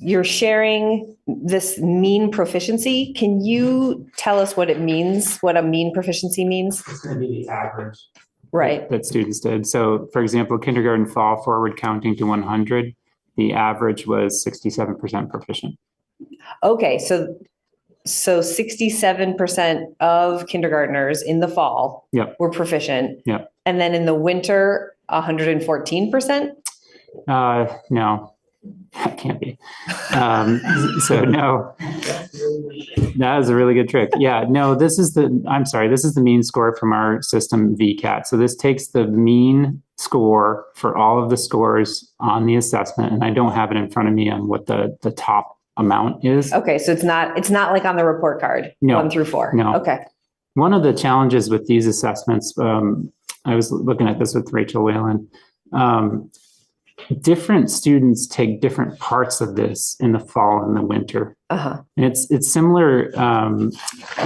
Speaker 14: you're sharing this mean proficiency. Can you tell us what it means, what a mean proficiency means?
Speaker 9: It's going to be the average.
Speaker 14: Right.
Speaker 9: That students did. So for example, kindergarten fall forward counting to 100, the average was 67% proficient.
Speaker 14: Okay. So 67% of kindergartners in the fall were proficient.
Speaker 9: Yep.
Speaker 14: And then in the winter, 114%?
Speaker 9: No. That can't be. So no, that is a really good trick. Yeah, no, this is the mean score from our system VCAT. So this takes the mean score for all of the scores on the assessment. And I don't have it in front of me on what the top amount is.
Speaker 14: Okay. So it's not like on the report card,
Speaker 9: no,
Speaker 14: 1 through 4.
Speaker 9: No.
Speaker 14: Okay.
Speaker 9: One of the challenges with these assessments, I was looking at this with Rachel Whalen. Different students take different parts of this in the fall and the winter. And it's similar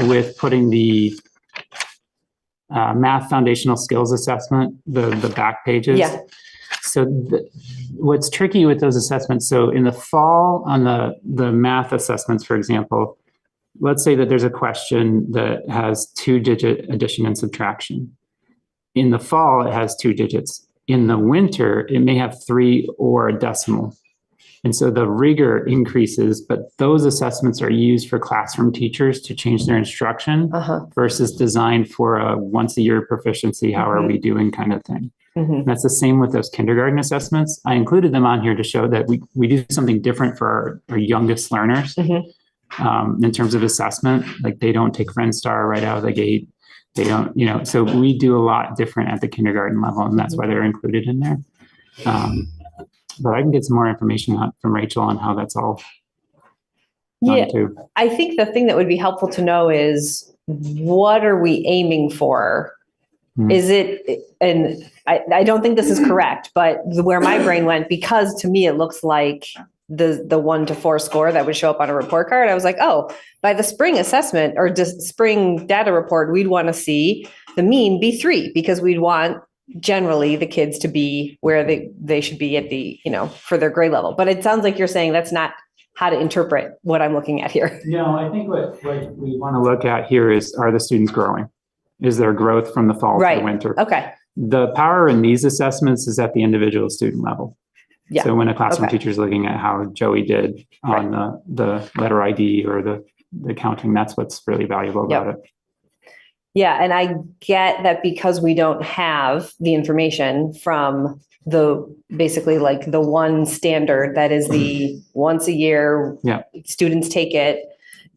Speaker 9: with putting the math foundational skills assessment, the back pages.
Speaker 14: Yeah.
Speaker 9: So what's tricky with those assessments, so in the fall on the math assessments, for example, let's say that there's a question that has 2-digit addition and subtraction. In the fall, it has 2 digits. In the winter, it may have 3 or a decimal. And so the rigor increases, but those assessments are used for classroom teachers to change their instruction versus designed for a once a year proficiency, how are we doing kind of thing. And that's the same with those kindergarten assessments. I included them on here to show that we do something different for our youngest learners in terms of assessment. Like they don't take Friend Star right out of the gate. They don't, you know, so we do a lot different at the kindergarten level, and that's why they're included in there. But I can get some more information from Rachel on how that's all done too.
Speaker 14: I think the thing that would be helpful to know is what are we aiming for? Is it, and I don't think this is correct, but where my brain went, because to me, it looks like the 1 to 4 score that would show up on a report card. I was like, oh, by the spring assessment or just spring data report, we'd want to see the mean be 3 because we'd want generally the kids to be where they should be at the, you know, for their grade level. But it sounds like you're saying that's not how to interpret what I'm looking at here.
Speaker 9: No, I think what we want to look at here is, are the students growing? Is there growth from the fall to the winter?
Speaker 14: Okay.
Speaker 9: The power in these assessments is at the individual student level.
Speaker 14: Yeah.
Speaker 9: So when a classroom teacher is looking at how Joey did on the letter ID or the counting, that's what's really valuable about it.
Speaker 14: Yeah, and I get that because we don't have the information from basically like the one standard that is the once a year students take it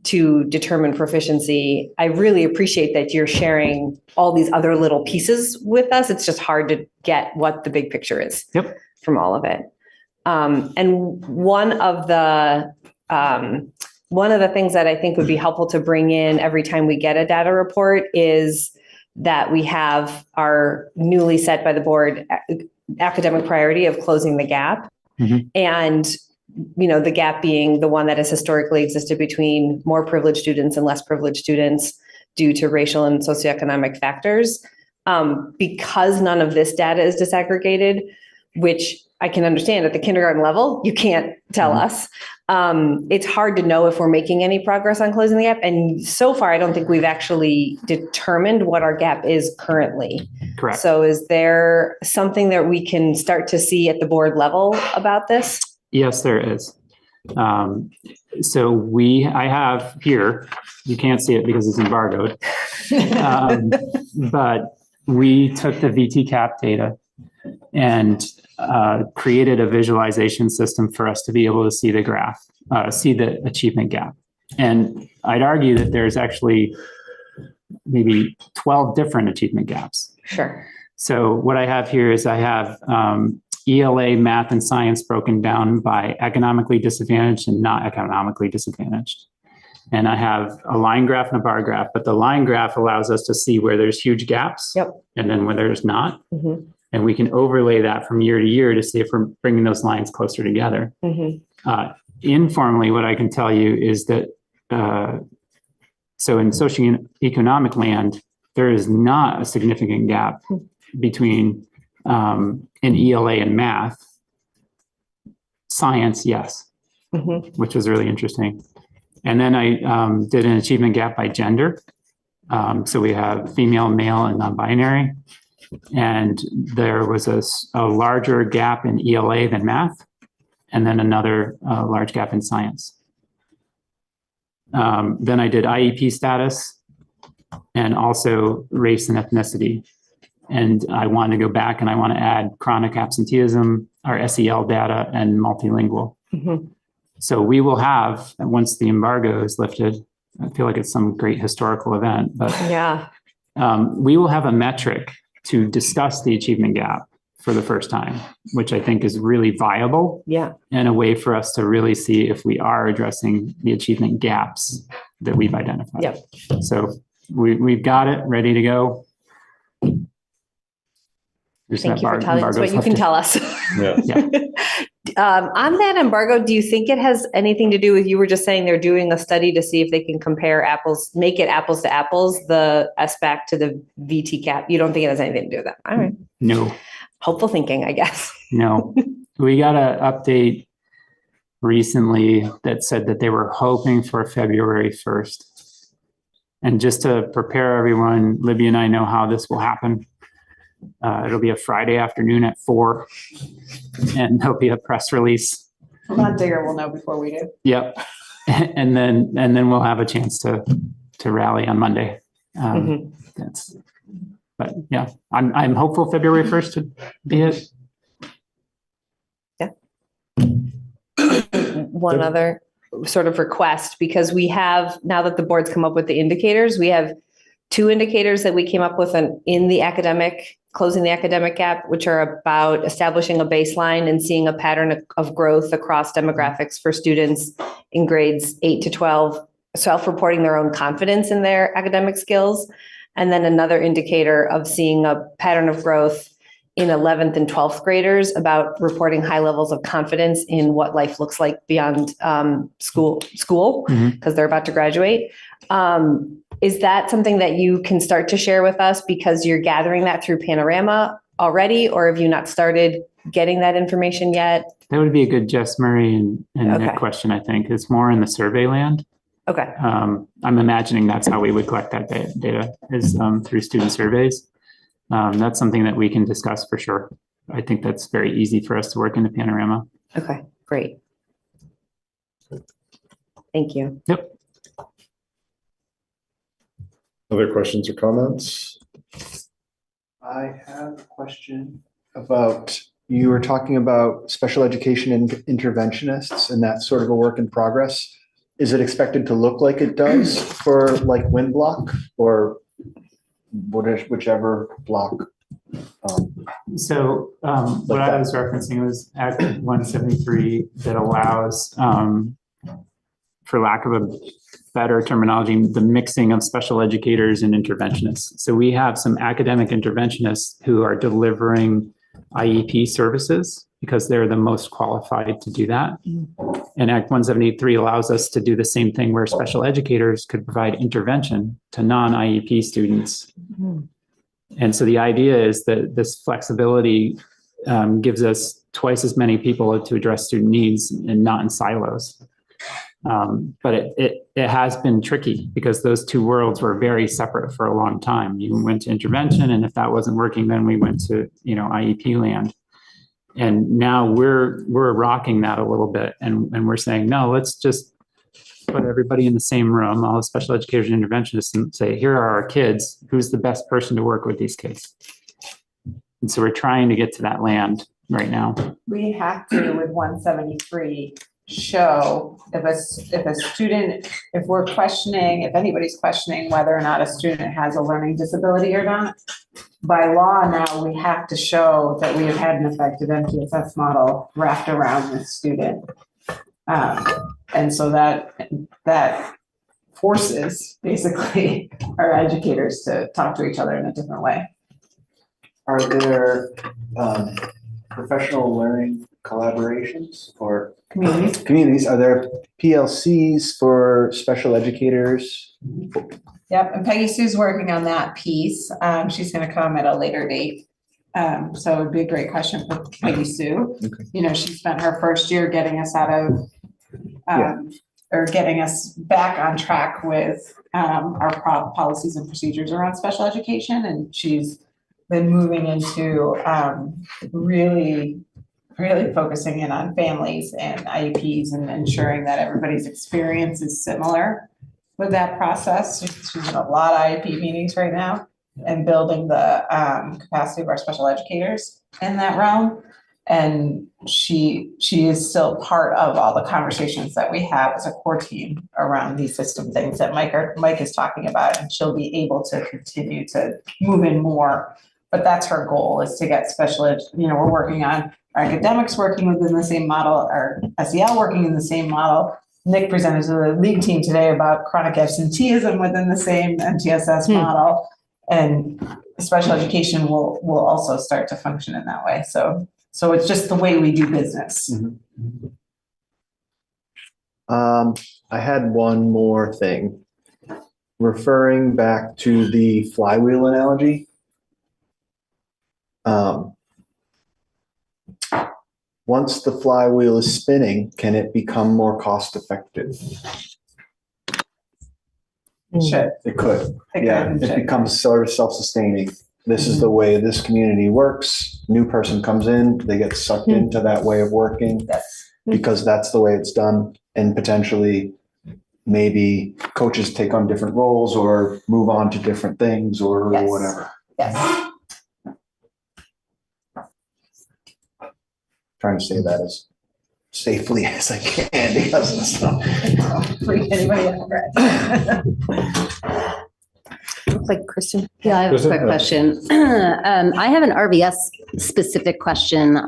Speaker 14: to determine proficiency. I really appreciate that you're sharing all these other little pieces with us. It's just hard to get what the big picture is from all of it. And one of the things that I think would be helpful to bring in every time we get a data report is that we have our newly set by the board academic priority of closing the gap. And, you know, the gap being the one that has historically existed between more privileged students and less privileged students due to racial and socioeconomic factors. Because none of this data is disaggregated, which I can understand at the kindergarten level, you can't tell us. It's hard to know if we're making any progress on closing the gap. And so far, I don't think we've actually determined what our gap is currently.
Speaker 9: Correct.
Speaker 14: So is there something that we can start to see at the board level about this?
Speaker 9: Yes, there is. So I have here, you can't see it because it's embargoed, but we took the VTCAP data and created a visualization system for us to be able to see the graph, see the achievement gap. And I'd argue that there's actually maybe 12 different achievement gaps.
Speaker 14: Sure.
Speaker 9: So what I have here is I have ELA, math, and science broken down by economically disadvantaged and not economically disadvantaged. And I have a line graph and a bar graph, but the line graph allows us to see where there's huge gaps and then where there's not. And we can overlay that from year to year to see if we're bringing those lines closer together. Informally, what I can tell you is that, so in socioeconomic land, there is not a significant gap between an ELA and math. Science, yes, which was really interesting. And then I did an achievement gap by gender. So we have female, male, and non-binary. And there was a larger gap in ELA than math, and then another large gap in science. Then I did IEP status and also race and ethnicity. And I want to go back and I want to add chronic absenteeism, our SEL data, and multilingual. So we will have, once the embargo is lifted, I feel like it's some great historical event, but we will have a metric to discuss the achievement gap for the first time, which I think is really viable. And a way for us to really see if we are addressing the achievement gaps that we've identified. So we've got it ready to go.
Speaker 14: Thank you for telling us what you can tell us. On that embargo, do you think it has anything to do with, you were just saying they're doing a study to see if they can compare apples, make it apples to apples, the SBAC to the VTCAP? You don't think it has anything to do with that? All right.
Speaker 9: No.
Speaker 14: Hopeful thinking, I guess.
Speaker 9: No. We got an update recently that said that they were hoping for February 1st. And just to prepare everyone, Libby and I know how this will happen. It'll be a Friday afternoon at 4, and there'll be a press release.
Speaker 13: Vermont Digger will know before we do.
Speaker 9: Yep. And then we'll have a chance to rally on Monday. But yeah, I'm hopeful February 1st to be it.
Speaker 14: One other sort of request, because we have, now that the board's come up with the indicators, we have 2 indicators that we came up with in the academic, closing the academic gap, which are about establishing a baseline and seeing a pattern of growth across demographics for students in grades 8 to 12, self-reporting their own confidence in their academic skills. And then another indicator of seeing a pattern of growth in 11th and 12th graders about reporting high levels of confidence in what life looks like beyond school, because they're about to graduate. Is that something that you can start to share with us because you're gathering that through Panorama already, or have you not started getting that information yet?
Speaker 9: That would be a good Jess Murray and Nick question, I think. It's more in the survey land.
Speaker 14: Okay.
Speaker 9: I'm imagining that's how we would collect that data is through student surveys. That's something that we can discuss for sure. I think that's very easy for us to work into Panorama.
Speaker 14: Okay, great. Thank you.
Speaker 9: Yep.
Speaker 1: Other questions or comments?
Speaker 8: I have a question about, you were talking about special education and interventionists, and that's sort of a work in progress. Is it expected to look like it does for like wind block or whichever block?
Speaker 9: So what I was referencing was Act 173 that allows, for lack of a better terminology, the mixing of special educators and interventionists. So we have some academic interventionists who are delivering IEP services because they're the most qualified to do that. And Act 173 allows us to do the same thing where special educators could provide intervention to non-IEP students. And so the idea is that this flexibility gives us twice as many people to address student needs and not in silos. But it has been tricky because those two worlds were very separate for a long time. You went to intervention, and if that wasn't working, then we went to IEP land. And now we're rocking that a little bit, and we're saying, no, let's just put everybody in the same room, all the special educators and interventionists, and say, here are our kids. Who's the best person to work with these kids? And so we're trying to get to that land right now.
Speaker 13: We have to, with 173, show if a student, if anybody's questioning whether or not a student has a learning disability or not, by law now we have to show that we have had an effective MTSS model wrapped around this student. And so that forces basically our educators to talk to each other in a different way.
Speaker 8: Are there professional learning collaborations or communities? Are there PLCs for special educators?
Speaker 13: Yep, and Peggy Sue's working on that piece. She's going to come at a later date. So it would be a great question for Peggy Sue. Okay. She spent her first year getting us out of, or getting us back on track with our policies and procedures around special education. And she's been moving into really focusing in on families and IEPs and ensuring that everybody's experience is similar with that process. She's in a lot of IEP meetings right now and building the capacity of our special educators in that realm. And she is still part of all the conversations that we have as a core team around these system things that Mike is talking about, and she'll be able to continue to move in more. But that's her goal, is to get special ed. We're working on our academics working within the same model, our SEL working in the same model. Nick presented to the league team today about chronic absenteeism within the same MTSS model, and special education will also start to function in that way. So it's just the way we do business.
Speaker 8: I had one more thing. Referring back to the flywheel analogy. Once the flywheel is spinning, can it become more cost effective?
Speaker 13: It should.
Speaker 8: It could. It becomes sort of self-sustaining. this is the way this community works. New person comes in, they get sucked into that way of working because that's the way it's done. And potentially maybe coaches take on different roles or move on to different things or
Speaker 14: Yes.
Speaker 8: whatever.
Speaker 14: Yes.
Speaker 8: Trying to say that as safely as I can because it's not.
Speaker 13: Freak anybody out.
Speaker 14: Look like Kristen.
Speaker 15: Yeah, I have a
Speaker 1: Kristen?
Speaker 15: quick question. I have an RVS specific question.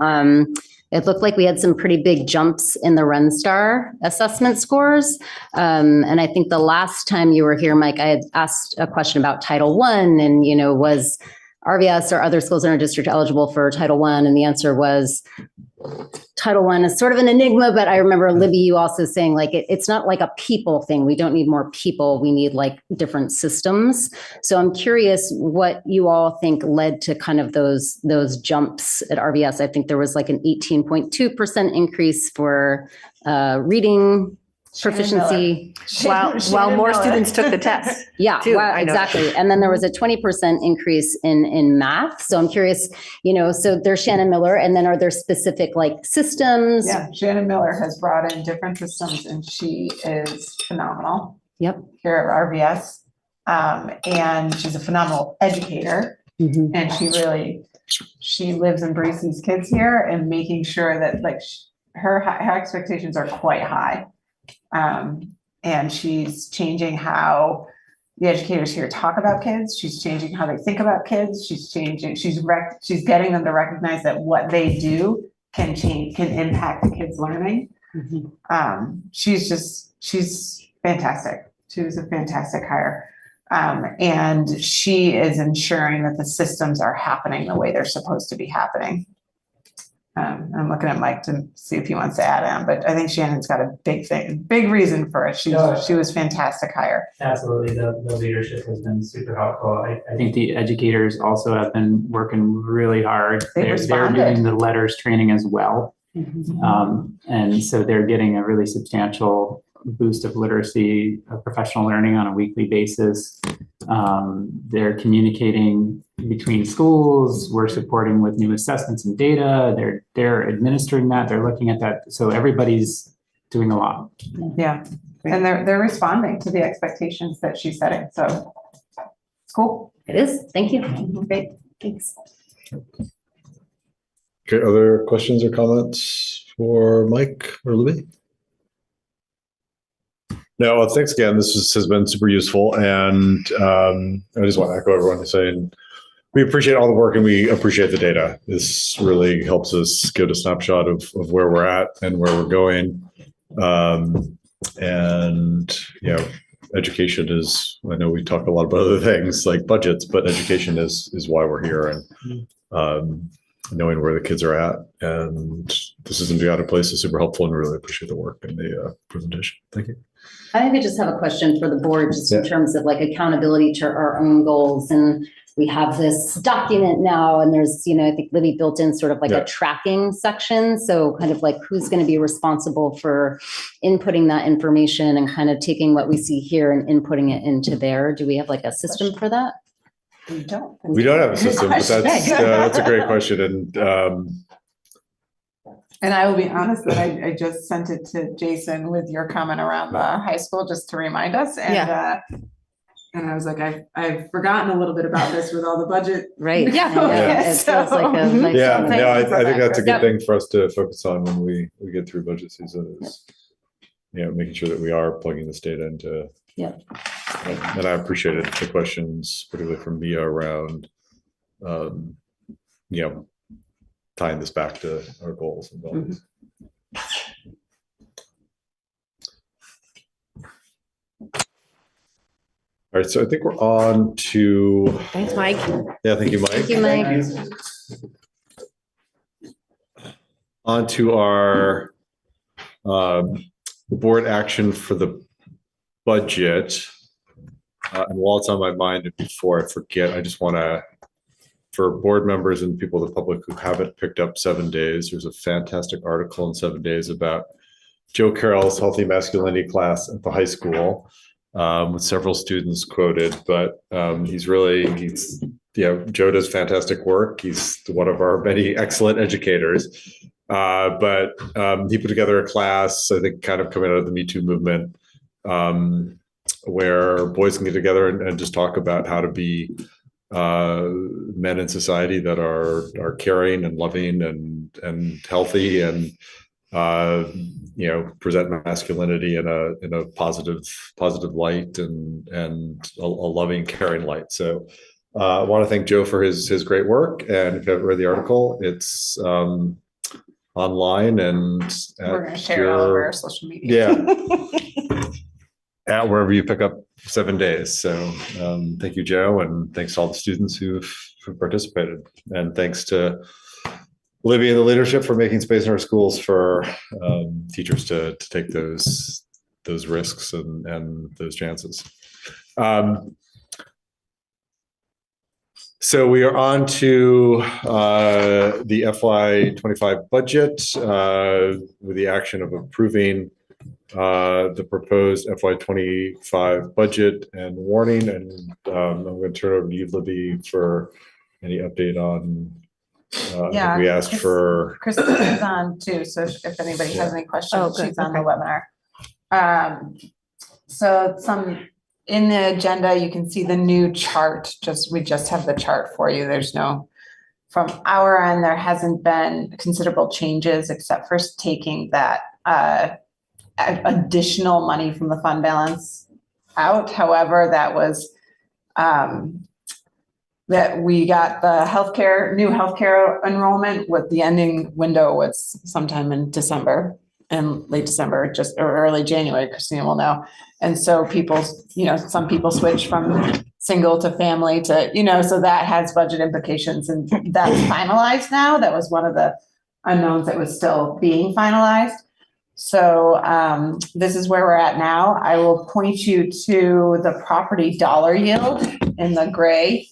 Speaker 15: It looked like we had some pretty big jumps in the RenStar assessment scores. And I think the last time you were here, Mike, I had asked a question about Title I and, was RVS or other schools in our district eligible for Title I? And the answer was Title I is sort of an enigma, but I remember Libby, you also saying like, it's not like a people thing. We don't need more people. We need like different systems. So I'm curious what you all think led to kind of those jumps at RVS. I think there was like an 18.2% increase for reading proficiency.
Speaker 14: While more students took the test.
Speaker 15: Yeah,
Speaker 14: too,
Speaker 15: wow,
Speaker 14: I know.
Speaker 15: exactly. And then there was a 20% increase in math. So I'm curious, so there's Shannon Miller, and then are there specific like systems?
Speaker 13: Yeah, Shannon Miller has brought in different systems and she is phenomenal.
Speaker 15: Yep.
Speaker 13: Here at RVS. And she's a phenomenal educator.
Speaker 15: Mhm.
Speaker 13: And she lives and breathes these kids here and making sure that like her expectations are quite high. And she's changing how the educators here talk about kids. She's changing how they think about kids. She's getting them to recognize that what they do can impact the kids' learning.
Speaker 15: Mhm.
Speaker 13: She's fantastic. She was a fantastic hire. And she is ensuring that the systems are happening the way they're supposed to be happening. I'm looking at Mike to see if he wants to add on, but I think Shannon's got a big reason for it. She was fantastic hire.
Speaker 9: Absolutely. The leadership has been super helpful. I think the educators also have been working really hard. They're doing the letters training as well. And so they're getting a really substantial boost of literacy, professional learning on a weekly basis. They're communicating between schools. We're supporting with new assessments and data. They're administering that. They're looking at that. So everybody's doing a lot.
Speaker 13: Yeah. And they're responding to the expectations that she's setting. So it's cool.
Speaker 15: It is. Thank you. Great. Thanks.
Speaker 1: Okay, other questions or comments for Mike or Libby? No, well, thanks again. This has been super useful. And I just want to echo everyone saying we appreciate all the work and we appreciate the data. This really helps us get a snapshot of where we're at and where we're going. And education is, I know we talk a lot about other things like budgets, but education is why we're here. And knowing where the kids are at and this isn't out of place is super helpful and really appreciate the work and the presentation. Thank you.
Speaker 15: I maybe just have a question for the board, just in terms of like accountability to our own goals. And we have this document now, and there's, I think Libby built in sort of like a tracking section. So kind of like who's going to be responsible for inputting that information and kind of taking what we see here and inputting it into there. Do we have like a system for that?
Speaker 13: We don't.
Speaker 1: We don't have a system, but that's a great question.
Speaker 13: And I will be honest that I just sent it to Jason with your comment around the high school just to remind us. And and I was like, I've forgotten a little bit about this with all the budget.
Speaker 15: Right.
Speaker 13: It
Speaker 15: feels like a nice
Speaker 1: I think that's a good thing for us to focus on when we get through budget season is making sure that we are plugging this data into. And I appreciated the questions, particularly from Mia around tying this back to our goals and values. All right, so I think we're on to.
Speaker 14: Thanks, Mike.
Speaker 1: Yeah, thank you, Mike.
Speaker 15: Thank you, Mike.
Speaker 1: On to our board action for the budget. And while it's on my mind, and before I forget, I just want to, for board members and people in the public who haven't picked up 7 Days, there's a fantastic article in 7 Days about Joe Carroll's healthy masculinity class at the high school, with several students quoted. But he's Joe does fantastic work. He's one of our many excellent educators. But he put together a class, I think, kind of coming out of the Me Too movement, where boys can get together and just talk about how to be men in society that are caring and loving and healthy and present masculinity in a positive light and a loving, caring light. So I want to thank Joe for his great work. And if you haven't read the article, it's online and
Speaker 13: We're gonna share it all over our social media.
Speaker 1: Yeah. At wherever you pick up 7 days. So thank you, Joe, and thanks to all the students who've participated. And thanks to Olivia and the leadership for making space in our schools for teachers to take those risks and those chances. So we are on to the FY25 budget with the action of approving the proposed FY25 budget and warning. And I'm going to turn over to you, Libby, for any update on.
Speaker 13: Yeah,
Speaker 1: we asked for.
Speaker 13: Christina's on too, so if anybody has any questions, she's on the webinar. So in the agenda, you can see the new chart. We just have the chart for you. There's no, from our end, there hasn't been considerable changes except for taking that additional money from the fund balance out. However, that was that we got the new healthcare enrollment with the ending window was sometime in December and late December, or early January, Christina will know. And so some people switch from single to family to, so that has budget implications, and that's finalized now. That was one of the unknowns that was still being finalized. So this is where we're at now. I will point you to the property dollar yield in the gray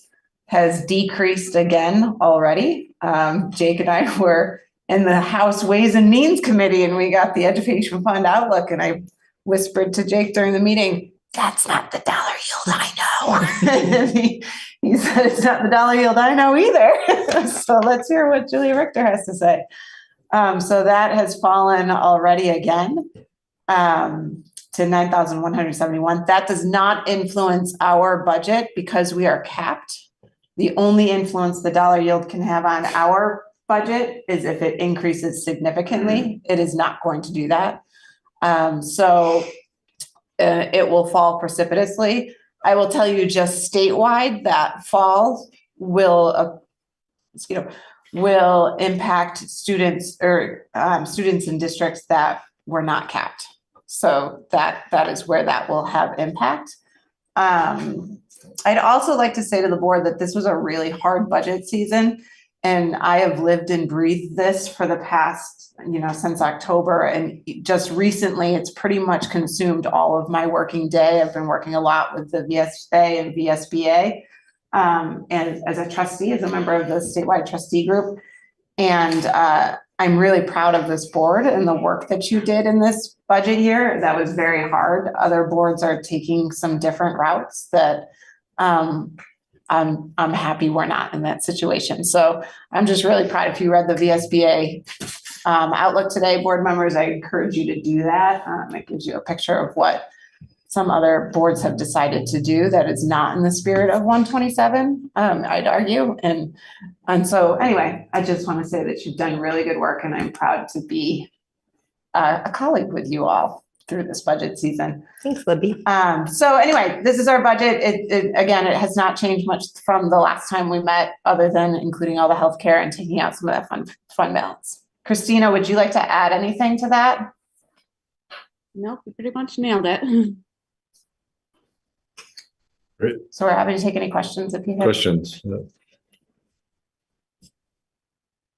Speaker 13: has decreased again already. Jake and I were in the House Ways and Means Committee, and we got the Education Fund Outlook, and I whispered to Jake during the meeting, "That's not the dollar yield I know." And he said, "It's not the dollar yield I know either." So let's hear what Julia Richter has to say. So that has fallen already again to 9,171. That does not influence our budget because we are capped. The only influence the dollar yield can have on our budget is if it increases significantly. It is not going to do that. So it will fall precipitously. I will tell you just statewide that fall will impact students or students in districts that were not capped. So that is where that will have impact. I'd also like to say to the board that this was a really hard budget season, and I have lived and breathed this for the past, since October, and just recently it's pretty much consumed all of my working day. I've been working a lot with the VSA and VSBA. And as a trustee, as a member of the statewide trustee group. And I'm really proud of this board and the work that you did in this budget year. That was very hard. Other boards are taking some different routes that I'm happy we're not in that situation. So I'm just really proud. If you read the VSBA Outlook today, board members, I encourage you to do that. It gives you a picture of what some other boards have decided to do that is not in the spirit of 127, I'd argue. And so anyway, I just want to say that you've done really good work, and I'm proud to be a colleague with you all through this budget season.
Speaker 14: Thanks, Libby.
Speaker 13: So anyway, this is our budget. Again, it has not changed much from the last time we met, other than including all the healthcare and taking out some of that fund balance. Christina, would you like to add anything to that?
Speaker 17: Nope, you pretty much nailed it.
Speaker 1: Great.
Speaker 13: So we're happy to take any questions if you have
Speaker 1: Questions.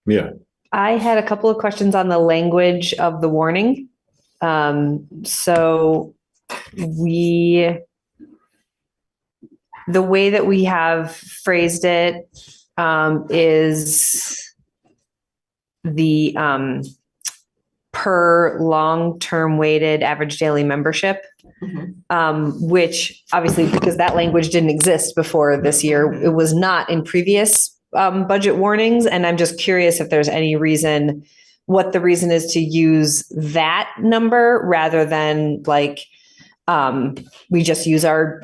Speaker 1: Yeah.
Speaker 14: I had a couple of questions on the language of the warning. So the way that we have phrased it is the per long-term weighted average daily membership. which obviously, because that language didn't exist before this year, it was not in previous budget warnings. And I'm just curious if there's any reason, what the reason is to use that number rather than like, we just use our,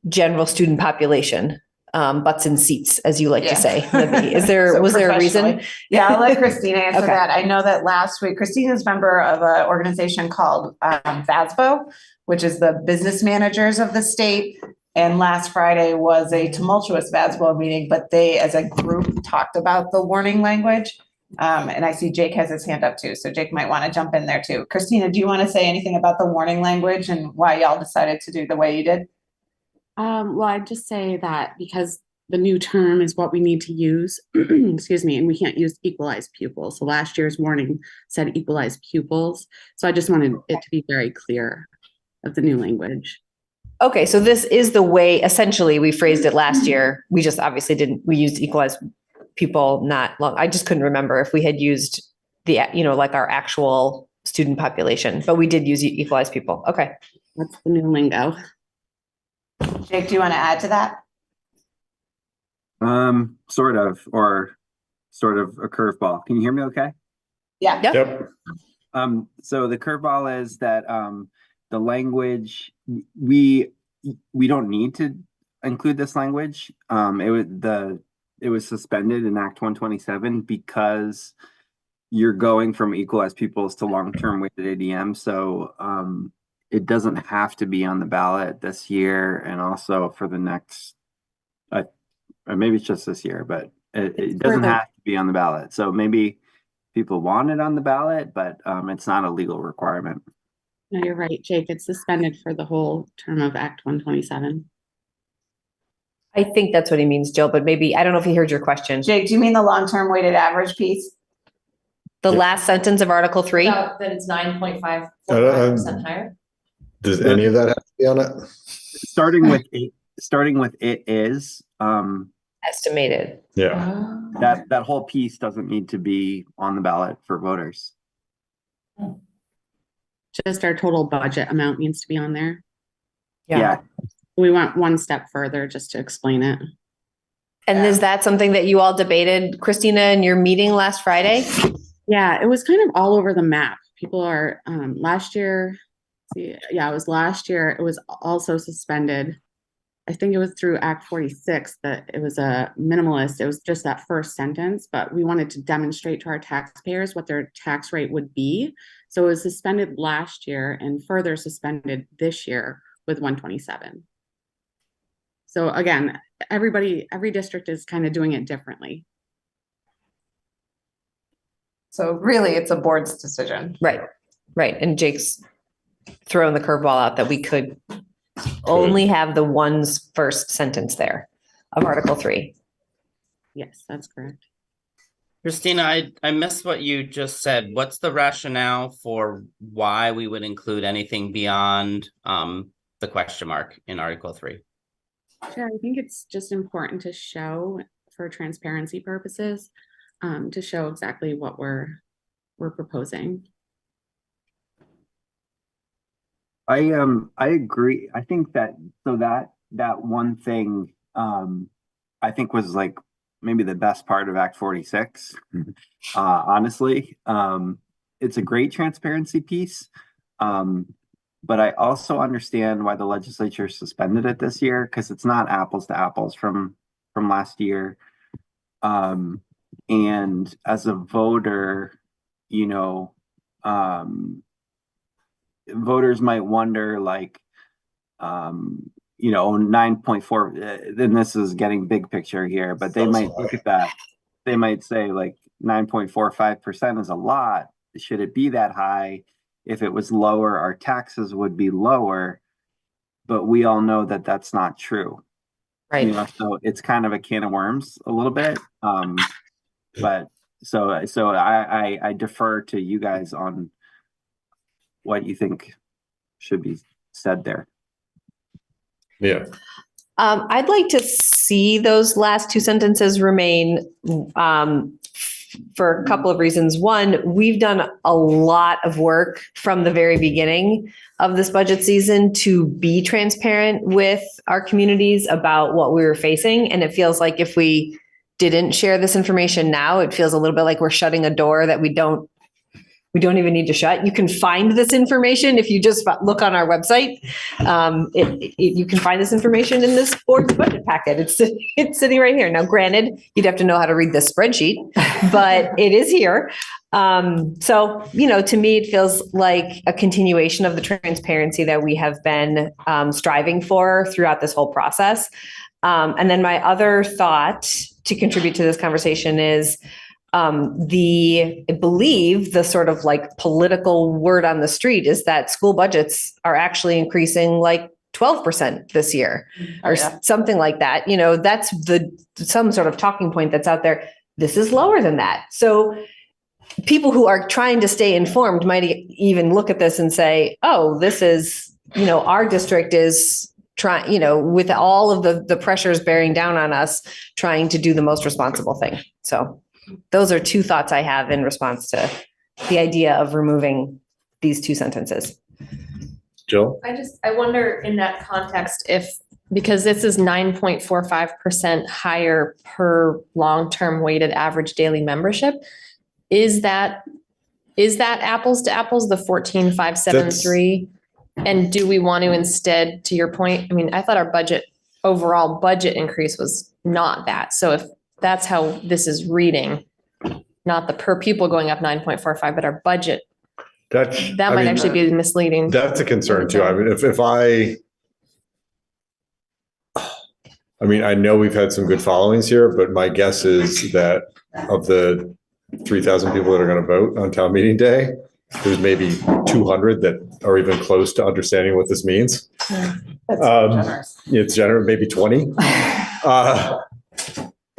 Speaker 14: general student population, butts and seats, as you like to say. Libby. Is there,
Speaker 13: So
Speaker 14: was there a reason?
Speaker 13: professionally. Yeah, I'll let Christina answer
Speaker 14: Okay.
Speaker 13: that. I know that last week, Christina's member of an organization called VASBO, which is the business managers of the state. And last Friday was a tumultuous VASBO meeting, but they, as a group, talked about the warning language. And I see Jake has his hand up too, so Jake might want to jump in there too. Christina, do you want to say anything about the warning language and why y'all decided to do the way you did?
Speaker 17: Well, I'd just say that because the new term is what we need to use, excuse me, and we can't use equalized pupils. So last year's warning said equalized pupils. So I just wanted it to be very clear of the new language.
Speaker 14: Okay, so this is the way, essentially, we phrased it last year. We just obviously we used equalized people not long. I just couldn't remember if we had used the, like our actual student population, but we did use equalized people. Okay.
Speaker 17: That's the new lingo.
Speaker 13: Jake, do you want to add to that?
Speaker 18: Sort of a curveball. Can you hear me okay?
Speaker 13: Yeah.
Speaker 1: Yep.
Speaker 18: So the curveball is that the language, we don't need to include this language. It was suspended in Act 127 because you're going from equalized pupils to long-term weighted ADM. So it doesn't have to be on the ballot this year, and also for the next, or maybe it's just this year, but it doesn't have to be on the ballot. So maybe people want it on the ballot, but it's not a legal requirement.
Speaker 17: No, you're right, Jake. It's suspended for the whole term of Act 127.
Speaker 14: I think that's what he means, Jill, but maybe, I don't know if he heard your question.
Speaker 13: Jake, do you mean the long-term weighted average piece?
Speaker 14: The last sentence of Article 3?
Speaker 10: That it's 9.5% higher.
Speaker 1: Does any of that have to be on it?
Speaker 18: Starting with it is
Speaker 14: estimated.
Speaker 1: Yeah.
Speaker 18: That whole piece doesn't need to be on the ballot for voters.
Speaker 17: Just our total budget amount needs to be on there.
Speaker 18: Yeah.
Speaker 17: We went one step further just to explain it.
Speaker 14: And is that something that you all debated, Christina, in your meeting last Friday?
Speaker 17: Yeah, it was kind of all over the map. People are, last year, it was last year, it was also suspended. I think it was through Act 46 that it was a minimalist. It was just that first sentence, but we wanted to demonstrate to our taxpayers what their tax rate would be. So it was suspended last year and further suspended this year with 127. So again, every district is kind of doing it differently.
Speaker 13: So really, it's a board's decision.
Speaker 14: Right. And Jake's throwing the curveball out that we could only have the one's first sentence there of Article 3.
Speaker 17: Yes, that's correct.
Speaker 12: Christina, I missed what you just said. What's the rationale for why we would include anything beyond the question mark in Article 3?
Speaker 17: Sure, I think it's just important to show, for transparency purposes, to show exactly what we're proposing.
Speaker 18: I agree. I think that that one thing I think was like maybe the best part of Act 46. Honestly, it's a great transparency piece. But I also understand why the legislature suspended it this year, because it's not apples to apples from last year. And as a voter, voters might wonder, like, 9.4, then this is getting big picture here, but they might look at that. They might say like 9.45% is a lot. Should it be that high? If it was lower, our taxes would be lower, but we all know that that's not true.
Speaker 14: Right.
Speaker 18: So it's kind of a can of worms a little bit. But so I defer to you guys on what you think should be said there.
Speaker 1: Yeah.
Speaker 14: I'd like to see those last two sentences remain for a couple of reasons. One, we've done a lot of work from the very beginning of this budget season to be transparent with our communities about what we were facing. And it feels like if we didn't share this information now, it feels a little bit like we're shutting a door that we don't even need to shut. You can find this information if you just look on our website. You can find this information in this board's budget packet. It's sitting right here. Now, granted, you'd have to know how to read this spreadsheet, but it is here. So, to me, it feels like a continuation of the transparency that we have been striving for throughout this whole process. And then my other thought to contribute to this conversation is, I believe the sort of like political word on the street is that school budgets are actually increasing like 12% this year or something like that. That's some sort of talking point that's out there. This is lower than that. So people who are trying to stay informed might even look at this and say, oh, this is, our district is trying, with all of the pressures bearing down on us, trying to do the most responsible thing. So those are two thoughts I have in response to the idea of removing these two sentences.
Speaker 1: Jill?
Speaker 10: I wonder in that context because this is 9.45% higher per long-term weighted average daily membership, is that apples to apples, the 14,573? And do we want to instead, to your point, I thought our overall budget increase was not that. So if that's how this is reading, not the per pupil going up 9.45, but our budget. That might actually be misleading.
Speaker 1: That's a concern too. I know we've had some good followings here, but my guess is that of the 3,000 people that are going to vote on town meeting day, there's maybe 200 that are even close to understanding what this means.
Speaker 13: That's generous.
Speaker 1: It's generous, maybe 20.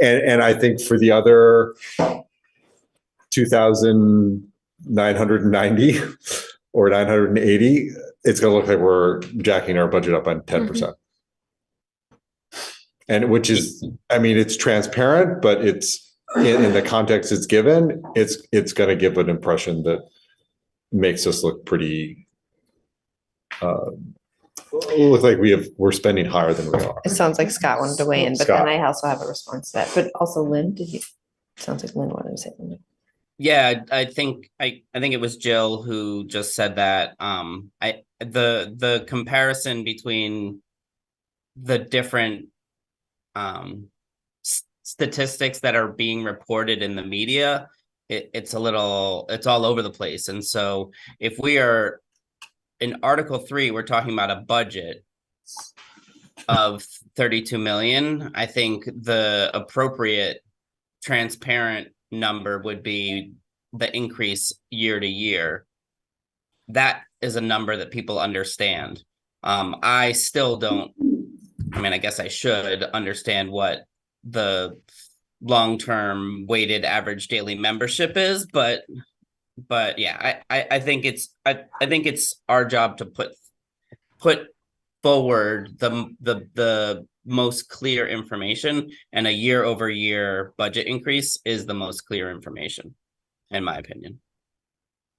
Speaker 1: And I think for the other 2,990 or 980, it's going to look like we're jacking our budget up on 10%. And which is, it's transparent, but it's in the context it's given, it's going to give an impression that makes us look pretty, look like we're spending higher than we are.
Speaker 14: It sounds like Scott wanted to weigh in, but then I also have a response to that. But also Lynn, sounds like Lynn wanted to say something.
Speaker 12: Yeah, I think it was Jill who just said that. The comparison between the different statistics that are being reported in the media, it's all over the place. And so if we are in Article 3, we're talking about a budget of 32 million. I think the appropriate transparent number would be the increase year to year. That is a number that people understand. I still don't, I guess I should understand what the long-term weighted average daily membership is, but yeah, I think it's our job to put forward the most clear information, and a year over year budget increase is the most clear information, in my opinion.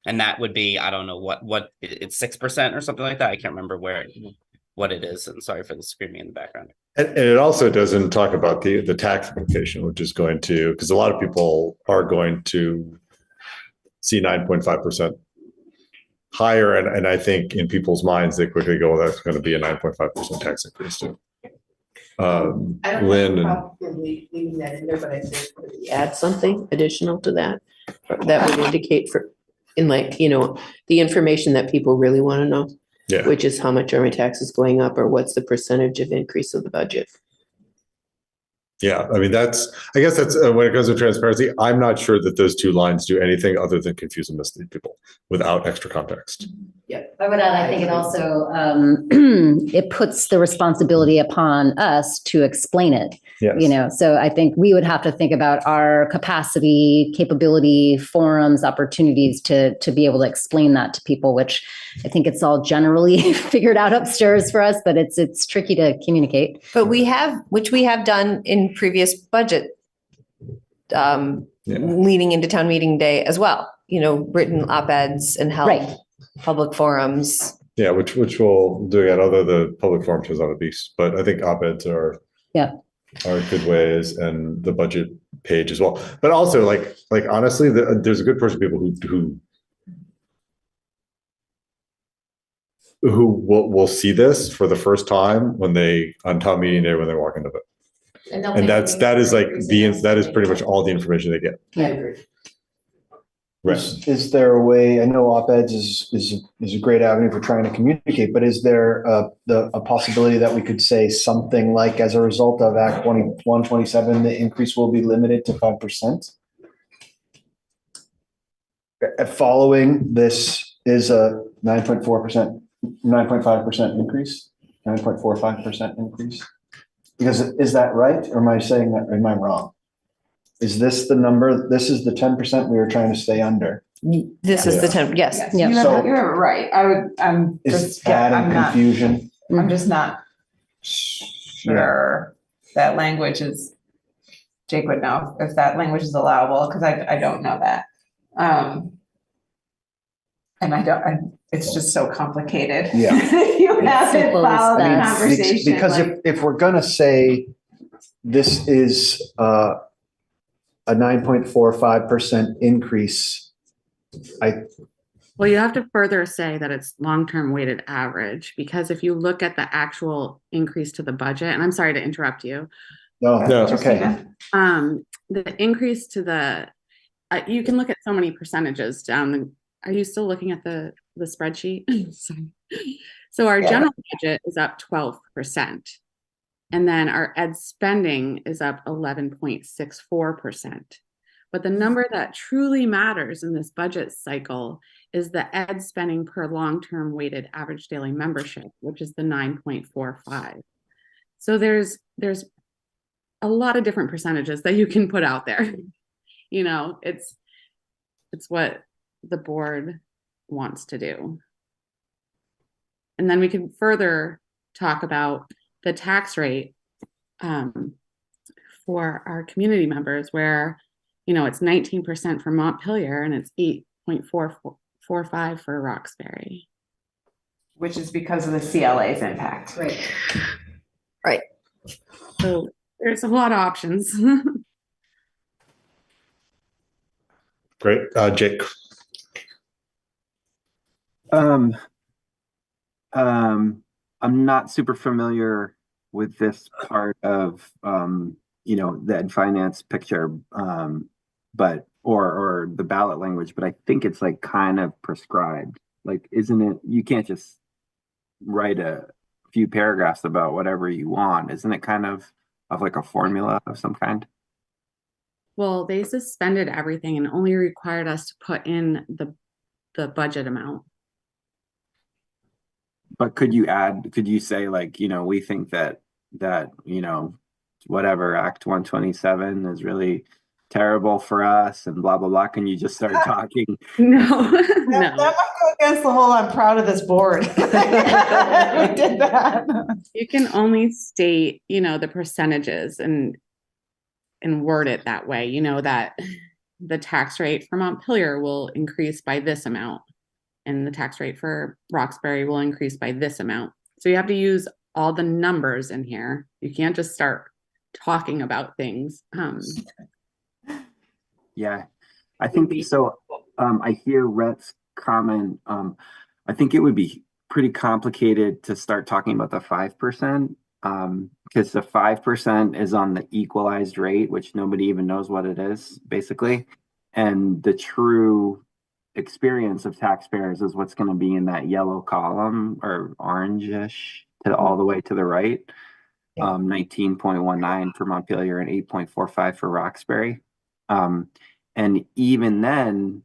Speaker 12: And that would be, I don't know what it's 6% or something like that. I can't remember what it is. And sorry for the screaming in the background.
Speaker 1: And it also doesn't talk about the tax implication, which is going to, because a lot of people are going to see 9.5% higher. And I think in people's minds, they quickly go, well, that's going to be a 9.5% tax increase too.
Speaker 13: I don't
Speaker 1: Lynn
Speaker 13: have a problem leaving that in there, but I think we add something additional to that would indicate the information that people really want to know, which is how much are my taxes going up, or what's the percentage of increase of the budget.
Speaker 1: Yeah, I guess that's when it comes to transparency, I'm not sure that those two lines do anything other than confuse and mislead people without extra context.
Speaker 15: Yeah, I would add, I think it also, it puts the responsibility upon us to explain it. Yes. So I think we would have to think about our capacity, capability, forums, opportunities to be able to explain that to people, which I think it's all generally figured out upstairs for us, but it's tricky to communicate.
Speaker 14: But we have done in previous budget leading into town meeting day as well, written op-eds and held
Speaker 15: Right.
Speaker 14: public forums.
Speaker 1: Yeah, which we'll do again, although the public forum is on a beast, but I think op-eds are good ways, and the budget page as well. But also like honestly, there's a good portion of people who will see this for the first time on town meeting day when they walk into it. And that is pretty much all the information they get.
Speaker 14: I agree.
Speaker 1: Right.
Speaker 8: Is there a way, I know op-eds is a great avenue for trying to communicate, but is there a possibility that we could say something like, as a result of Act 2127, the increase will be limited to 5%? Following this is a 9.4%, 9.5% increase, 9.45% increase? Because is that right? Or am I saying that, or am I wrong? Is this the number? This is the 10% we were trying to stay under.
Speaker 14: This is the 10, yes.
Speaker 13: You're right. I'm
Speaker 8: Is
Speaker 13: just, I'm
Speaker 8: adding
Speaker 13: not,
Speaker 8: confusion?
Speaker 13: I'm just not sure that language is, Jake would know if that language is allowable, because I don't know that. And it's just so complicated.
Speaker 8: Yeah.
Speaker 13: You haven't followed the conversation.
Speaker 8: Because if we're gonna say this is a 9.45% increase,
Speaker 17: Well, you have to further say that it's long-term weighted average, because if you look at the actual increase to the budget, and I'm sorry to interrupt you.
Speaker 8: No, it's okay.
Speaker 17: The increase to the, you can look at so many percentages down. Are you still looking at the spreadsheet? Sorry. So our general budget is up 12%. And then our ed spending is up 11.64%. But the number that truly matters in this budget cycle is the ed spending per long-term weighted average daily membership, which is the 9.45. So there's a lot of different percentages that you can put out there. It's what the board wants to do. And then we can further talk about the tax rate for our community members, where it's 19% for Montpelier and it's 8.445 for Roxbury,
Speaker 13: which is because of the CLA's impact.
Speaker 14: Right.
Speaker 17: So there's a lot of options.
Speaker 1: Great. Jake.
Speaker 18: I'm not super familiar with this part of the ed finance picture, but or the ballot language, but I think it's like kind of prescribed. Like, isn't it? You can't just write a few paragraphs about whatever you want. Isn't it kind of like a formula of some kind?
Speaker 17: Well, they suspended everything and only required us to put in the budget amount.
Speaker 18: But could you say like, we think that whatever Act 127 is really terrible for us and blah, blah, blah. Can you just start talking?
Speaker 17: No.
Speaker 13: That might go against the whole, I'm proud of this board. We did that.
Speaker 17: You can only state, the percentages and word it that way, that the tax rate for Montpelier will increase by this amount and the tax rate for Roxbury will increase by this amount. So you have to use all the numbers in here. You can't just start talking about things.
Speaker 18: Yeah, I think so. I hear Rhett's comment. I think it would be pretty complicated to start talking about the 5%, because the 5% is on the equalized rate, which nobody even knows what it is, basically. And the true experience of taxpayers is what's going to be in that yellow column or orangish to all the way to the right. 19.19 for Montpelier and 8.45 for Roxbury. And even then,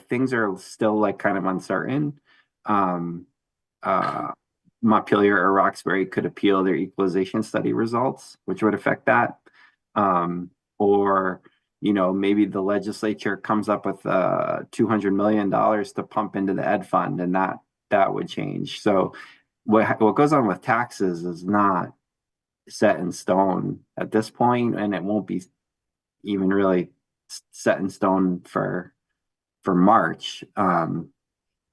Speaker 18: things are still like kind of uncertain. Montpelier or Roxbury could appeal their equalization study results, which would affect that. Or maybe the legislature comes up with $200 million to pump into the ed fund, and that would change. So what goes on with taxes is not set in stone at this point, and it won't be even really set in stone for March.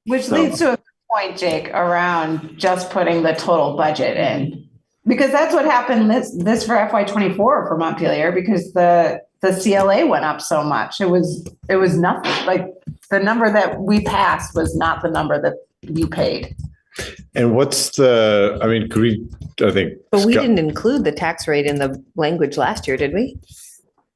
Speaker 13: Which
Speaker 18: So-
Speaker 13: leads to a good point, Jake, around just putting the total budget in. Because that's what happened this for FY '24 for Montpelier, because the CLA went up so much. It was nothing, like the number that we passed was not the number that you paid.
Speaker 1: And what's the, I mean, could we, I think.
Speaker 14: But we
Speaker 1: Scott-
Speaker 14: didn't include the tax rate in the language last year, did we?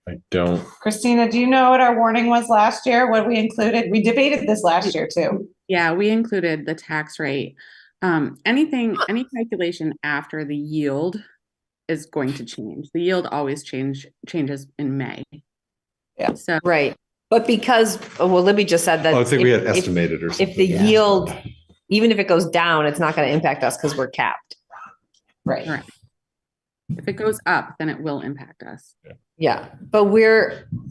Speaker 1: I don't.
Speaker 13: Christina, do you know what our warning was last year? What we included? We debated this last year too.
Speaker 17: Yeah, we included the tax rate. Any calculation after the yield is going to change. The yield always changes in May.
Speaker 13: Yeah.
Speaker 17: So
Speaker 14: Right. But because, well, Libby just said that.
Speaker 1: Oh, I think we had
Speaker 14: if-
Speaker 1: estimated or something.
Speaker 14: If the yield, even if it goes down, it's not going to impact us because we're capped.
Speaker 13: Right.
Speaker 17: Right. If it goes up, then it will impact us.
Speaker 14: Yeah, but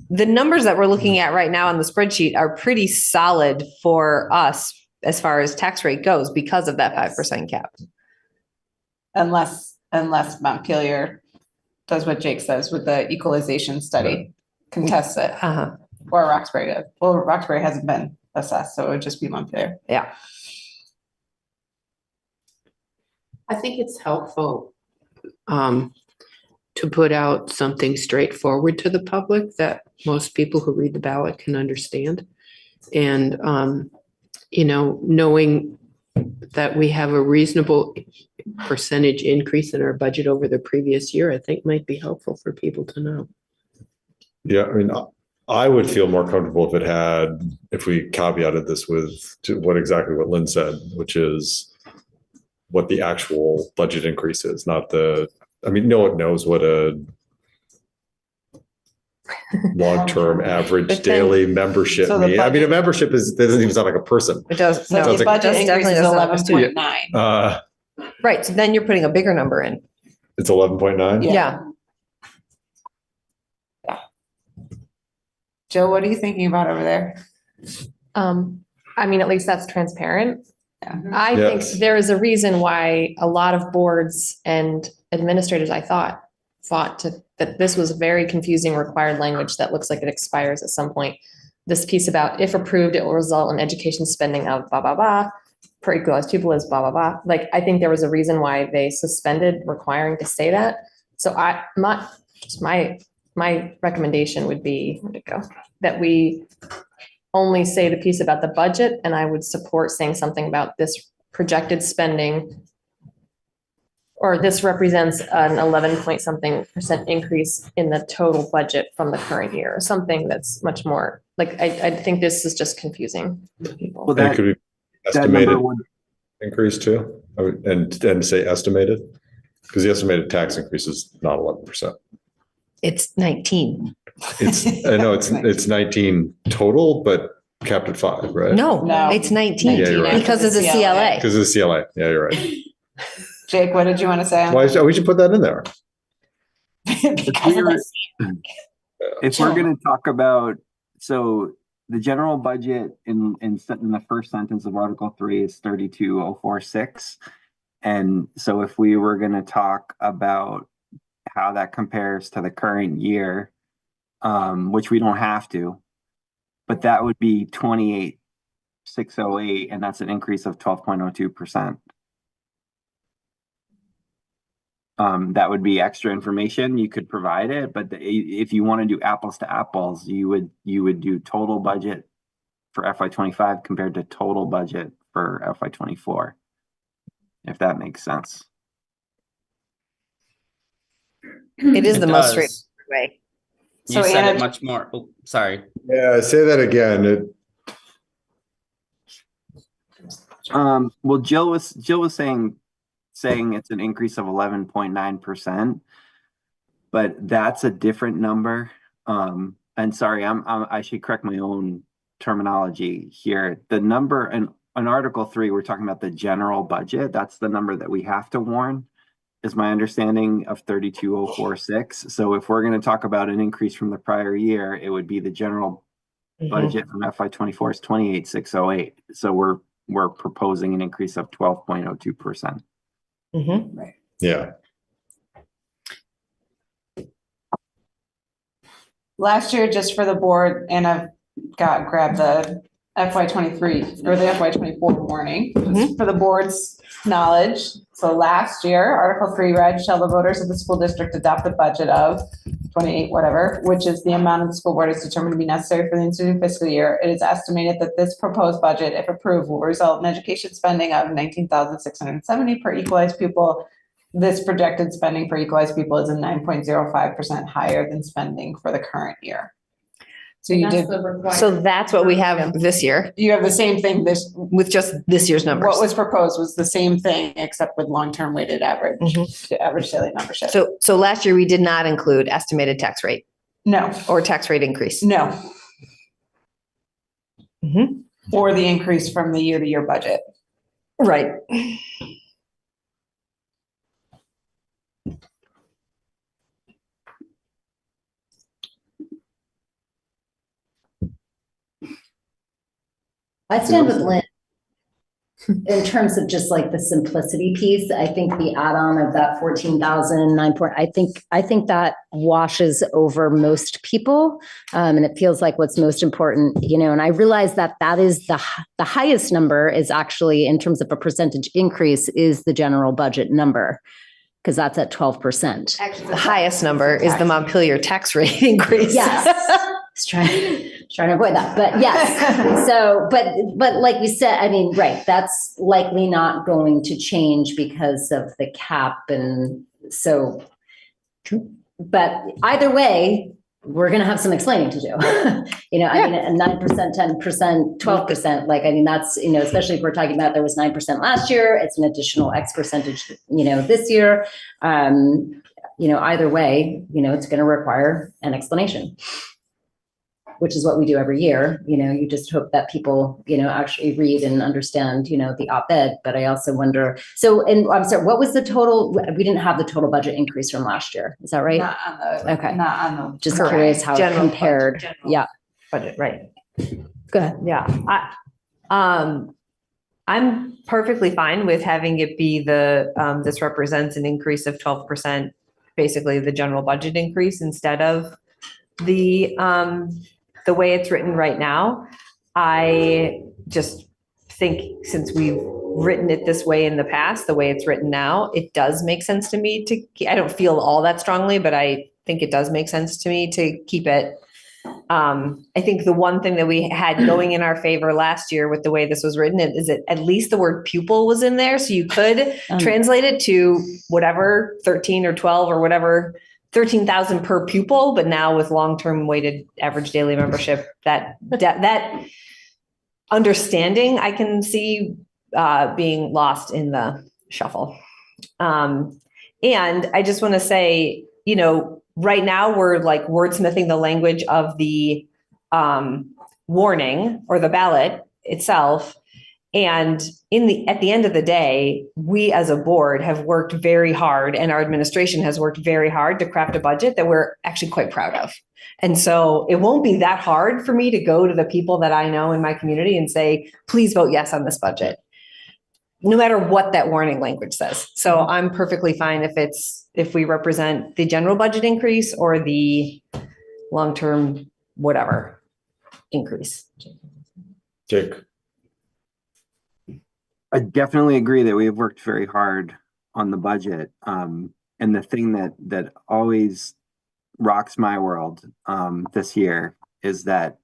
Speaker 14: the numbers that we're looking at right now on the spreadsheet are pretty solid for us as far as tax rate goes because of that 5% cap.
Speaker 13: Unless Montpelier does what Jake says with the equalization study, contests it.
Speaker 14: Uh-huh.
Speaker 13: Or Roxbury does. Well, Roxbury hasn't been assessed, so it would just be Montpelier.
Speaker 14: Yeah.
Speaker 19: I think it's helpful to put out something straightforward to the public that most people who read the ballot can understand. And, knowing that we have a reasonable percentage increase in our budget over the previous year, I think might be helpful for people to know.
Speaker 1: Yeah, I mean, I would feel more comfortable if we caveated this with what Lynn said, which is what the actual budget increase is, not no one knows what a long-term average daily membership
Speaker 13: So the
Speaker 1: means. I mean, a membership doesn't even sound like a person.
Speaker 14: It does.
Speaker 13: So
Speaker 14: No,
Speaker 13: the budget
Speaker 14: it
Speaker 13: increase
Speaker 14: definitely
Speaker 13: is
Speaker 14: doesn't.
Speaker 13: 11.9.
Speaker 14: Right, so then you're putting a bigger number in.
Speaker 1: It's 11.9?
Speaker 14: Yeah.
Speaker 13: Jill, what are you thinking about over there?
Speaker 10: I mean, at least that's transparent. I
Speaker 1: Yes.
Speaker 10: think there is a reason why a lot of boards and administrators, I thought that this was very confusing required language that looks like it expires at some point. This piece about if approved, it will result in education spending of blah, blah, blah, per equalized pupil is blah, blah, blah. Like, I think there was a reason why they suspended requiring to say that. So my recommendation would be, where'd it go? That we only say the piece about the budget, and I would support saying something about this projected spending, or this represents an 11 point something % increase in the total budget from the current year, or something that's much more, like, I think this is just confusing to people.
Speaker 18: Well,
Speaker 1: And it could be
Speaker 18: that
Speaker 1: estimated
Speaker 18: number would,
Speaker 1: increase too, and say estimated, because the estimated tax increase is not 11%.
Speaker 14: It's 19.
Speaker 1: I know it's 19 total, but capped at 5, right?
Speaker 14: No, it's 19
Speaker 1: Yeah, you're right.
Speaker 14: because of the CLA.
Speaker 1: Because of the CLA. Yeah, you're right.
Speaker 13: Jake, what did you want to say?
Speaker 1: We should put that in there.
Speaker 18: if we're going to talk about, so the general budget in the first sentence of Article 3 is 32,046. And so if we were going to talk about how that compares to the current year, which we don't have to, but that would be 28,608, and that's an increase of 12.02%. That would be extra information. You could provide it, but if you want to do apples to apples, you would do total budget for FY25 compared to total budget for FY24, if that makes sense.
Speaker 14: It is
Speaker 12: It
Speaker 14: the most
Speaker 12: does.
Speaker 14: straightforward way.
Speaker 12: You
Speaker 13: So
Speaker 12: said
Speaker 13: Anna-
Speaker 12: it much more. Oh, sorry.
Speaker 1: Yeah, say that again.
Speaker 18: Well, Jill was saying it's an increase of 11.9%, but that's a different number. And sorry, I should correct my own terminology here. The number in Article 3, we're talking about the general budget. That's the number that we have to warn, is my understanding of 32,046. So if we're going to talk about an increase from the prior year, it would be the general budget from FY24 is 28,608. So we're proposing an increase of 12.02%.
Speaker 1: Yeah.
Speaker 13: last year, just for the board, and I've grabbed the FY '23 or the FY '24 warning, just for the board's knowledge. So last year, Article 3 read, shall the voters of the school district adopt a budget of 28, whatever, which is the amount of the school board is determined to be necessary for the ensuing fiscal year. It is estimated that this proposed budget, if approved, will result in education spending of 19,670 per equalized pupil. This projected spending per equalized pupil is a 9.05% higher than spending for the current year. So you did.
Speaker 14: So that's what we have this year.
Speaker 13: You have the same thing
Speaker 14: with just this year's numbers.
Speaker 13: What was proposed was the same thing, except with long-term weighted average, average daily membership.
Speaker 14: So last year we did not include estimated tax rate.
Speaker 13: No.
Speaker 14: Or tax rate increase.
Speaker 13: No. Or the increase from the year-to-year budget.
Speaker 14: Right.
Speaker 15: I stand with Lynn in terms of just like the simplicity piece. I think the add-on of that 14,000, I think that washes over most people. And it feels like what's most important, and I realize that that is the highest number is actually in terms of a percentage increase is the general budget number. Because that's at 12%.
Speaker 14: Actually, the highest number is the Montpelier tax rate increase.
Speaker 15: Yes. trying to avoid that, but yes. So, but like you said, I mean, right, that's likely not going to change because of the cap. And so, but either way, we're going to have some explaining to do. I mean, 9%, 10%, 12%, like, I mean, that's, especially if we're talking about there was 9% last year, it's an additional X percentage, this year. Either way, it's going to require an explanation, which is what we do every year. You just hope that people, actually read and understand, the op-ed. But I also wonder, I'm sorry, what was the total? We didn't have the total budget increase from last year. Is that right?
Speaker 13: Not on the.
Speaker 15: Just curious how it compared. Yeah.
Speaker 14: Budget, right.
Speaker 15: Go ahead.
Speaker 14: Yeah. I'm perfectly fine with having it be this represents an increase of 12%, basically the general budget increase instead of the way it's written right now. I just think since we've written it this way in the past, the way it's written now, it does make sense to me I don't feel all that strongly, but I think it does make sense to me to keep it. I think the one thing that we had going in our favor last year with the way this was written is that at least the word pupil was in there. So you could translate it to whatever, 13 or 12 or whatever, 13,000 per pupil. But now with long-term weighted average daily membership, that understanding I can see being lost in the shuffle. And I just want to say, right now we're like wordsmithing the language of the warning or the ballot itself. And at the end of the day, we as a board have worked very hard and our administration has worked very hard to craft a budget that we're actually quite proud of. And so it won't be that hard for me to go to the people that I know in my community and say, please vote yes on this budget, no matter what that warning language says. So I'm perfectly fine if we represent the general budget increase or the long-term whatever increase.
Speaker 1: Jake.
Speaker 18: I definitely agree that we have worked very hard on the budget. And the thing that always rocks my world this year is that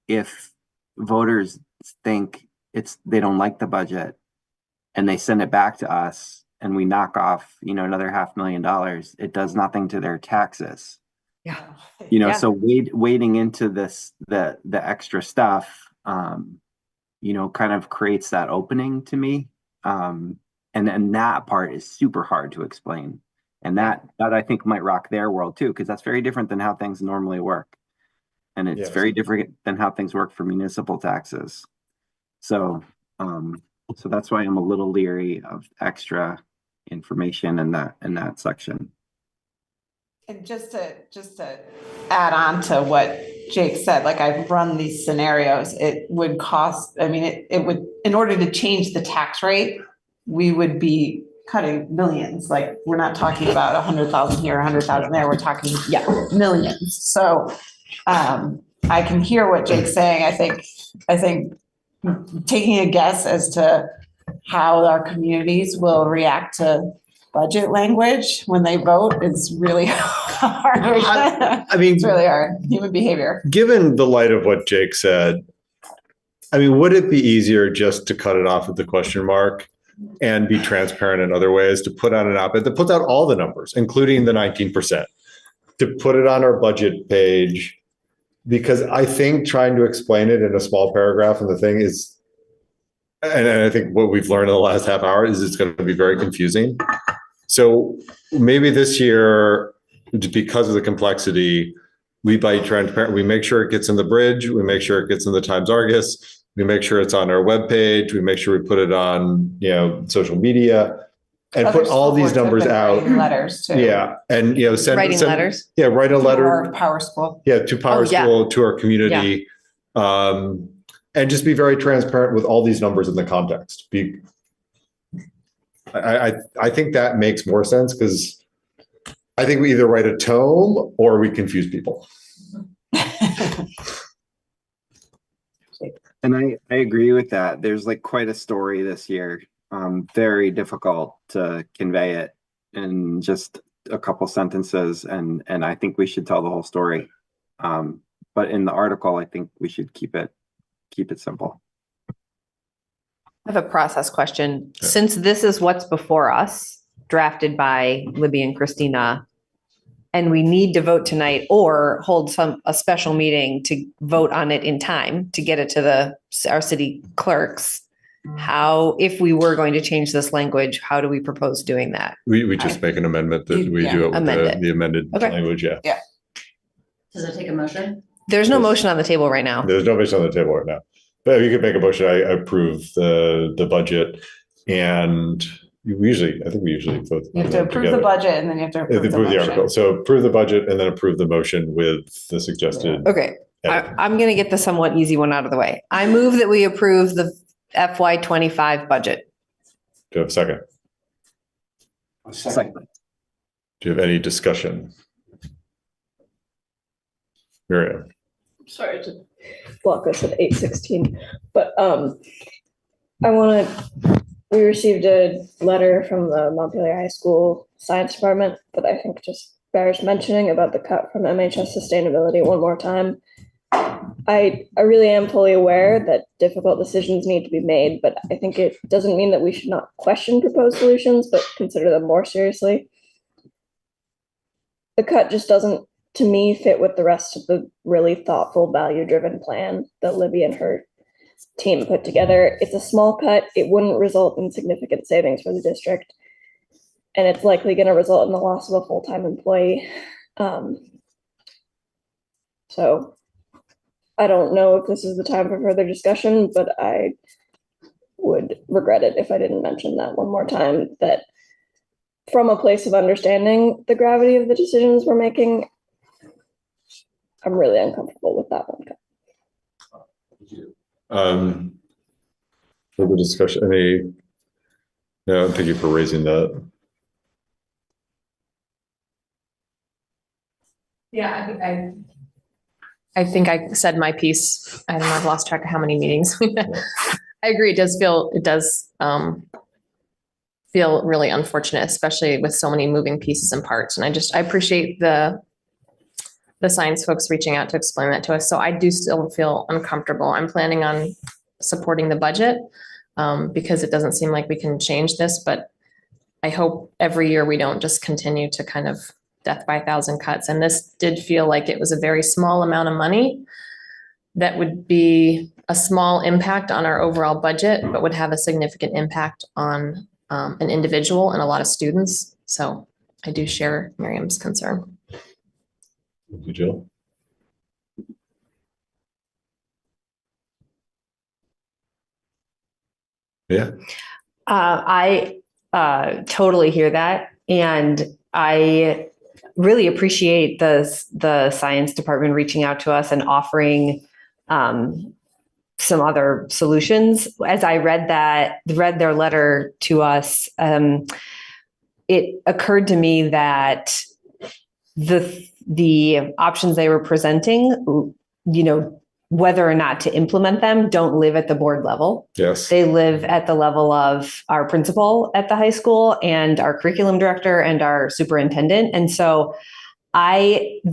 Speaker 18: if voters think they don't like the budget and they send it back to us and we knock off, another $500,000, it does nothing to their taxes.
Speaker 14: Yeah.
Speaker 18: So wading into this, the extra stuff, kind of creates that opening to me. And that part is super hard to explain. And that I think might rock their world too, because that's very different than how things normally work. And it's very different than how things work for municipal taxes. So that's why I'm a little leery of extra information in that section.
Speaker 13: And just to add on to what Jake said, like I've run these scenarios, it would cost, it would, in order to change the tax rate, we would be cutting millions, like, we're not talking about 100,000 here, 100,000 there, we're talking, millions. So, I can hear what Jake's saying. I think taking a guess as to how our communities will react to budget language when they vote is really hard.
Speaker 1: I mean,
Speaker 13: It's really hard, human behavior.
Speaker 1: Given the light of what Jake said, I mean, would it be easier just to cut it off at the question mark and be transparent in other ways, to put out an op-ed that puts out all the numbers, including the 19%, to put it on our budget page? Because I think trying to explain it in a small paragraph in the thing is, and I think what we've learned in the last half hour is it's going to be very confusing. So maybe this year, because of the complexity, we be transparent, we make sure it gets in the bridge, we make sure it gets in the Times Argus, we make sure it's on our webpage, we make sure we put it on, social media, and
Speaker 13: Other
Speaker 1: put all
Speaker 13: school
Speaker 1: these
Speaker 13: boards have
Speaker 1: numbers
Speaker 13: been
Speaker 1: out.
Speaker 13: writing letters too.
Speaker 1: Yeah, and send
Speaker 10: Writing letters?
Speaker 1: Yeah, write a
Speaker 13: To
Speaker 1: letter.
Speaker 13: our Power School.
Speaker 1: Yeah, to Power
Speaker 10: Oh, yeah.
Speaker 1: School, to our community, and just be very transparent with all these numbers in the context. I think that makes more sense, because I think we either write a tome or we confuse people.
Speaker 18: And I agree with that. There's like quite a story this year. Very difficult to convey it in just a couple sentences, and I think we should tell the whole story. But in the article, I think we should keep it simple.
Speaker 14: I have a process question. Since this is what's before us, drafted by Libby and Christina, and we need to vote tonight or hold a special meeting to vote on it in time to get it to our city clerks, if we were going to change this language, how do we propose doing that?
Speaker 1: We just make an amendment that we do it with the amended language. Yeah.
Speaker 15: Does it take a motion?
Speaker 14: There's no motion on the table right now.
Speaker 1: There's no motion on the table right now. But you could make a motion, I approve the budget, and I think we usually vote.
Speaker 13: You have to approve the budget and then you have to approve the
Speaker 1: article.
Speaker 13: motion.
Speaker 1: So approve the budget and then approve the motion with the suggested.
Speaker 14: Okay, I'm going to get the somewhat easy one out of the way. I move that we approve the FY25 budget.
Speaker 1: Do you have a second?
Speaker 8: Second.
Speaker 1: Do you have any discussion? Miriam?
Speaker 11: Sorry to block us at 8:16, but we received a letter from the Montpelier High School Science Department that I think just bears mentioning about the cut from MHS sustainability one more time. I really am fully aware that difficult decisions need to be made, but I think it doesn't mean that we should not question proposed solutions, but consider them more seriously. The cut just doesn't, to me, fit with the rest of the really thoughtful, value-driven plan that Libby and her team put together. It's a small cut. It wouldn't result in significant savings for the district, and it's likely going to result in the loss of a full-time employee. So I don't know if this is the time for further discussion, but I would regret it if I didn't mention that one more time, that from a place of understanding the gravity of the decisions we're making, I'm really uncomfortable with that one.
Speaker 1: Further discussion, no, thank you for raising that.
Speaker 10: Yeah, I think I said my piece. I don't know, I've lost track of how many meetings. I agree. It does feel really unfortunate, especially with so many moving pieces and parts. And I appreciate the science folks reaching out to explain that to us. So I do still feel uncomfortable. I'm planning on supporting the budget because it doesn't seem like we can change this, but I hope every year we don't just continue to kind of death by 1,000 cuts. And this did feel like it was a very small amount of money that would be a small impact on our overall budget, but would have a significant impact on an individual and a lot of students. So I do share Miriam's concern.
Speaker 1: Thank you, Jill. Yeah.
Speaker 14: I totally hear that. And I really appreciate the science department reaching out to us and offering some other solutions. As I read their letter to us, it occurred to me that the options they were presenting, whether or not to implement them, don't live at the board level.
Speaker 1: Yes.
Speaker 14: They live at the level of our principal at the high school and our curriculum director and our superintendent. And so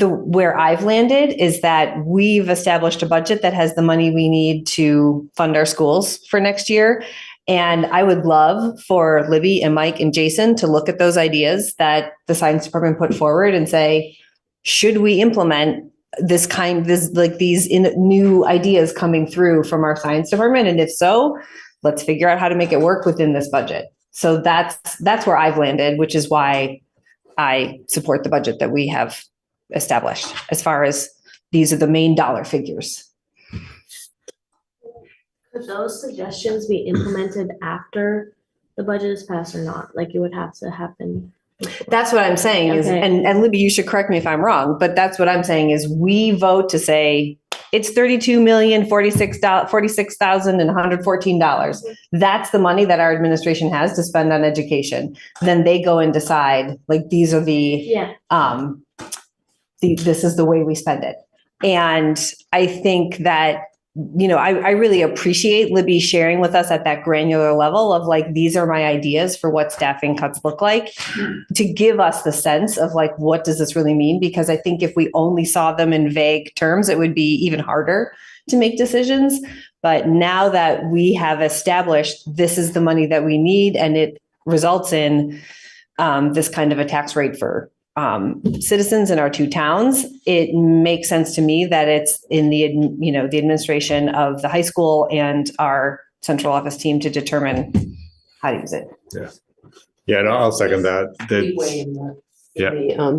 Speaker 14: where I've landed is that we've established a budget that has the money we need to fund our schools for next year. And I would love for Libby and Mike and Jason to look at those ideas that the science department put forward and say, should we implement these new ideas coming through from our science department? And if so, let's figure out how to make it work within this budget. So that's where I've landed, which is why I support the budget that we have established as far as these are the main dollar figures.
Speaker 20: Could those suggestions be implemented after the budget is passed or not? Like it would have to happen before?
Speaker 14: That's what I'm saying is,
Speaker 20: Okay.
Speaker 14: and Libby, you should correct me if I'm wrong, but that's what I'm saying is we vote to say it's $32,046,114. That's the money that our administration has to spend on education. Then they go and decide, like, these are this is the way we spend it. And I think that, I really appreciate Libby sharing with us at that granular level of like, these are my ideas for what staffing cuts look like, to give us the sense of like, what does this really mean? Because I think if we only saw them in vague terms, it would be even harder to make decisions. But now that we have established this is the money that we need, and it results in this kind of a tax rate for citizens in our two towns, it makes sense to me that it's in the administration of the high school and our central office team to determine how to use it.
Speaker 1: Yeah, no, I'll second that.
Speaker 19: Leeway in the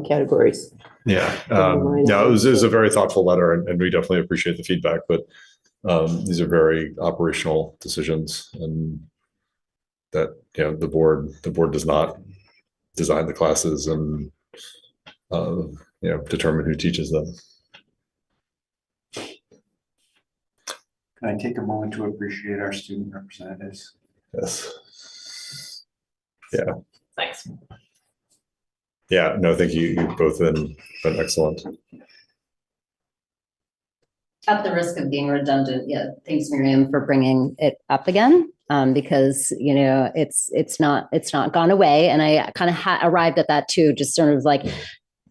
Speaker 19: categories.
Speaker 1: Yeah, no, it was a very thoughtful letter, and we definitely appreciate the feedback. But these are very operational decisions, and that the board does not design the classes and determine who teaches them.
Speaker 8: Can I take a moment to appreciate our student representatives?
Speaker 1: Yes. Yeah.
Speaker 10: Thanks.
Speaker 1: Yeah. No, thank you. You've both been excellent.
Speaker 15: At the risk of being redundant, thanks, Miriam, for bringing it up again, because it's not gone away, and I kind of arrived at that too, just sort of like,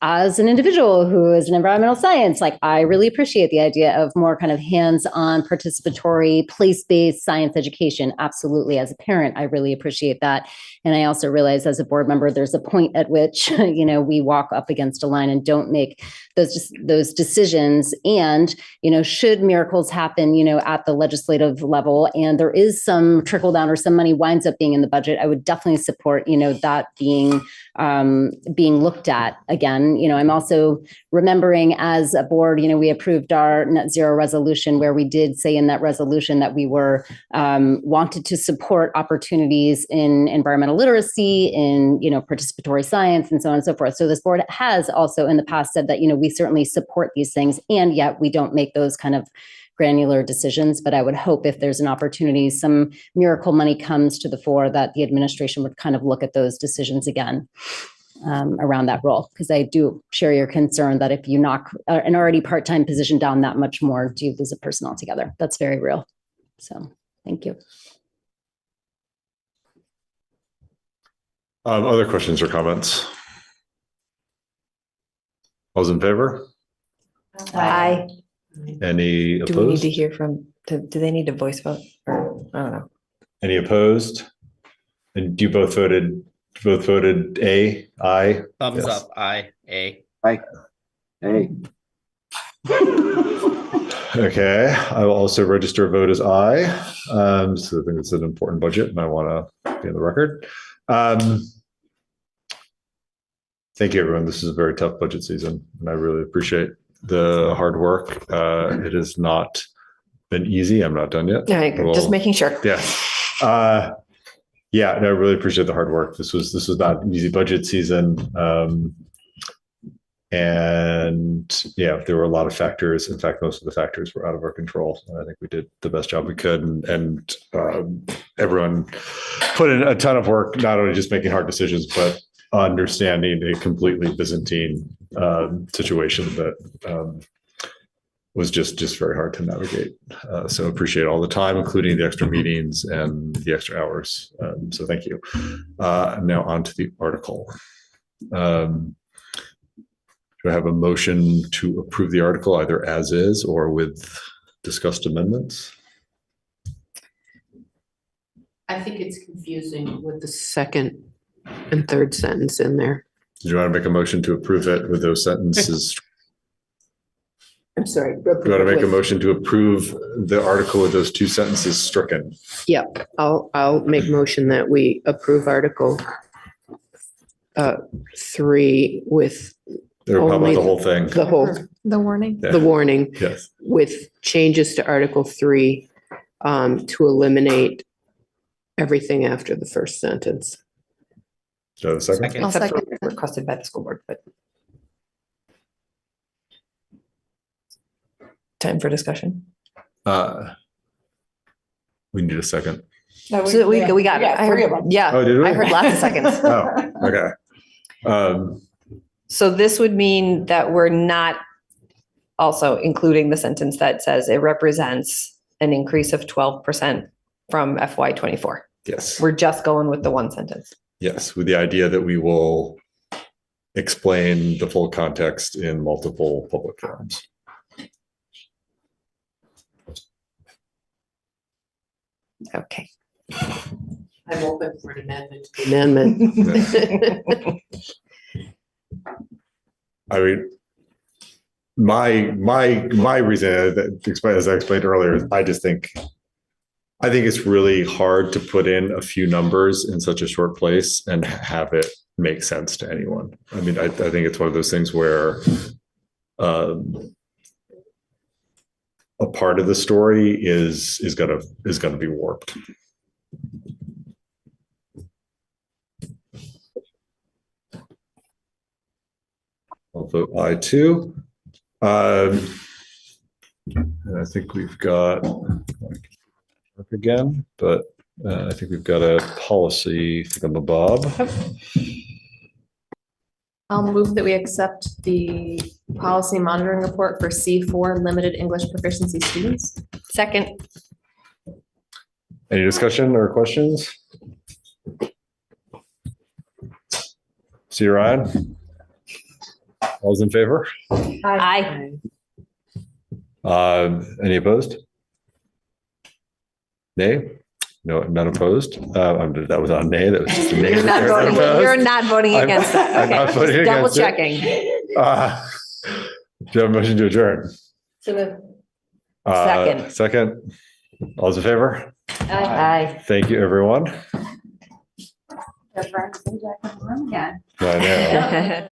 Speaker 15: as an individual who is in environmental science, like I really appreciate the idea of more kind of hands-on, participatory, place-based science education. Absolutely. As a parent, I really appreciate that. And I also realize as a board member, there's a point at which, we walk up against a line and don't make those decisions. And, should miracles happen, at the legislative level, and there is some trickle down or some money winds up being in the budget, I would definitely support, that being looked at again. I'm also remembering as a board, we approved our net zero resolution, where we did say in that resolution that we were wanted to support opportunities in environmental literacy, in participatory science, and so on and so forth. So this board has also in the past said that we certainly support these things, and yet we don't make those kind of granular decisions. But I would hope if there's an opportunity, some miracle money comes to the fore, that the administration would kind of look at those decisions again around that role. Because I do share your concern that if you knock an already part-time position down that much more, do you lose a person altogether? That's very real. So thank you.
Speaker 1: Other questions or comments? All's in favor?
Speaker 14: Aye.
Speaker 1: Any opposed?
Speaker 21: Do we need to hear from, do they need a voice vote, or I don't know?
Speaker 1: Any opposed? And you both voted A, aye?
Speaker 12: Thumbs
Speaker 1: Yes.
Speaker 12: up, aye, A.
Speaker 18: Aye. Hey.
Speaker 1: Okay, I will also register a vote as aye. So I think it's an important budget, and I want to be on the record. Thank you, everyone. This is a very tough budget season, and I really appreciate the hard work. It has not been easy. I'm not done yet.
Speaker 21: All right, just making sure.
Speaker 1: Yeah. Yeah, no, I really appreciate the hard work. This was not an easy budget season. And yeah, there were a lot of factors. In fact, most of the factors were out of our control. And I think we did the best job we could. And everyone put in a ton of work, not only just making hard decisions, but understanding a completely Byzantine situation that was just very hard to navigate. So appreciate all the time, including the extra meetings and the extra hours. So thank you. Now on to the article. Do I have a motion to approve the article either as is or with discussed amendments?
Speaker 19: I think it's confusing with the second and third sentence in there.
Speaker 1: Do you want to make a motion to approve it with those sentences?
Speaker 19: I'm sorry.
Speaker 1: Do you want to make a motion to approve the article with those two sentences stricken?
Speaker 19: Yep, I'll make motion that we approve Article 3 with
Speaker 1: Or probably
Speaker 19: only
Speaker 1: the whole thing.
Speaker 19: The whole,
Speaker 10: The warning.
Speaker 1: Yeah.
Speaker 19: the warning
Speaker 1: Yes.
Speaker 19: with changes to Article 3 to eliminate everything after the first sentence.
Speaker 1: Do you have a second?
Speaker 10: I'll
Speaker 21: Except for
Speaker 10: second.
Speaker 21: requested by the school board, but. Time for discussion.
Speaker 1: We need a second.
Speaker 21: So we got it. I heard, yeah,
Speaker 1: Oh, did we?
Speaker 21: I heard lots of seconds.
Speaker 1: Oh, okay.
Speaker 21: So this would mean that we're not also including the sentence that says it represents an increase of 12% from FY '24.
Speaker 1: Yes.
Speaker 21: We're just going with the one sentence.
Speaker 1: Yes, with the idea that we will explain the full context in multiple public forums.
Speaker 21: Okay.
Speaker 19: I'm open for an amendment to the amendment.
Speaker 1: I mean, my reason that, as I explained earlier, is I think it's really hard to put in a few numbers in such a short place and have it make sense to anyone. I mean, I think it's one of those things where a part of the story is gonna be warped. I'll vote aye too. And I think we've got again, but I think we've got a policy thingamabob.
Speaker 10: I'll move that we accept the policy monitoring report for C4 limited English proficiency students.
Speaker 21: Second.
Speaker 1: Any discussion or questions? See you, Ryan. All's in favor?
Speaker 21: Aye.
Speaker 1: Any opposed? Nay? No, none opposed. That was on nay. That was just a nay.
Speaker 21: You're not voting, you're not voting against that.
Speaker 1: I'm not
Speaker 21: Okay,
Speaker 1: voting
Speaker 21: just double
Speaker 1: against it.
Speaker 21: checking.
Speaker 1: Do you have a motion to adjourn?
Speaker 21: Second.
Speaker 1: Second. All's in favor?
Speaker 21: Aye.
Speaker 1: Thank you, everyone.
Speaker 4: Yeah.
Speaker 1: I know.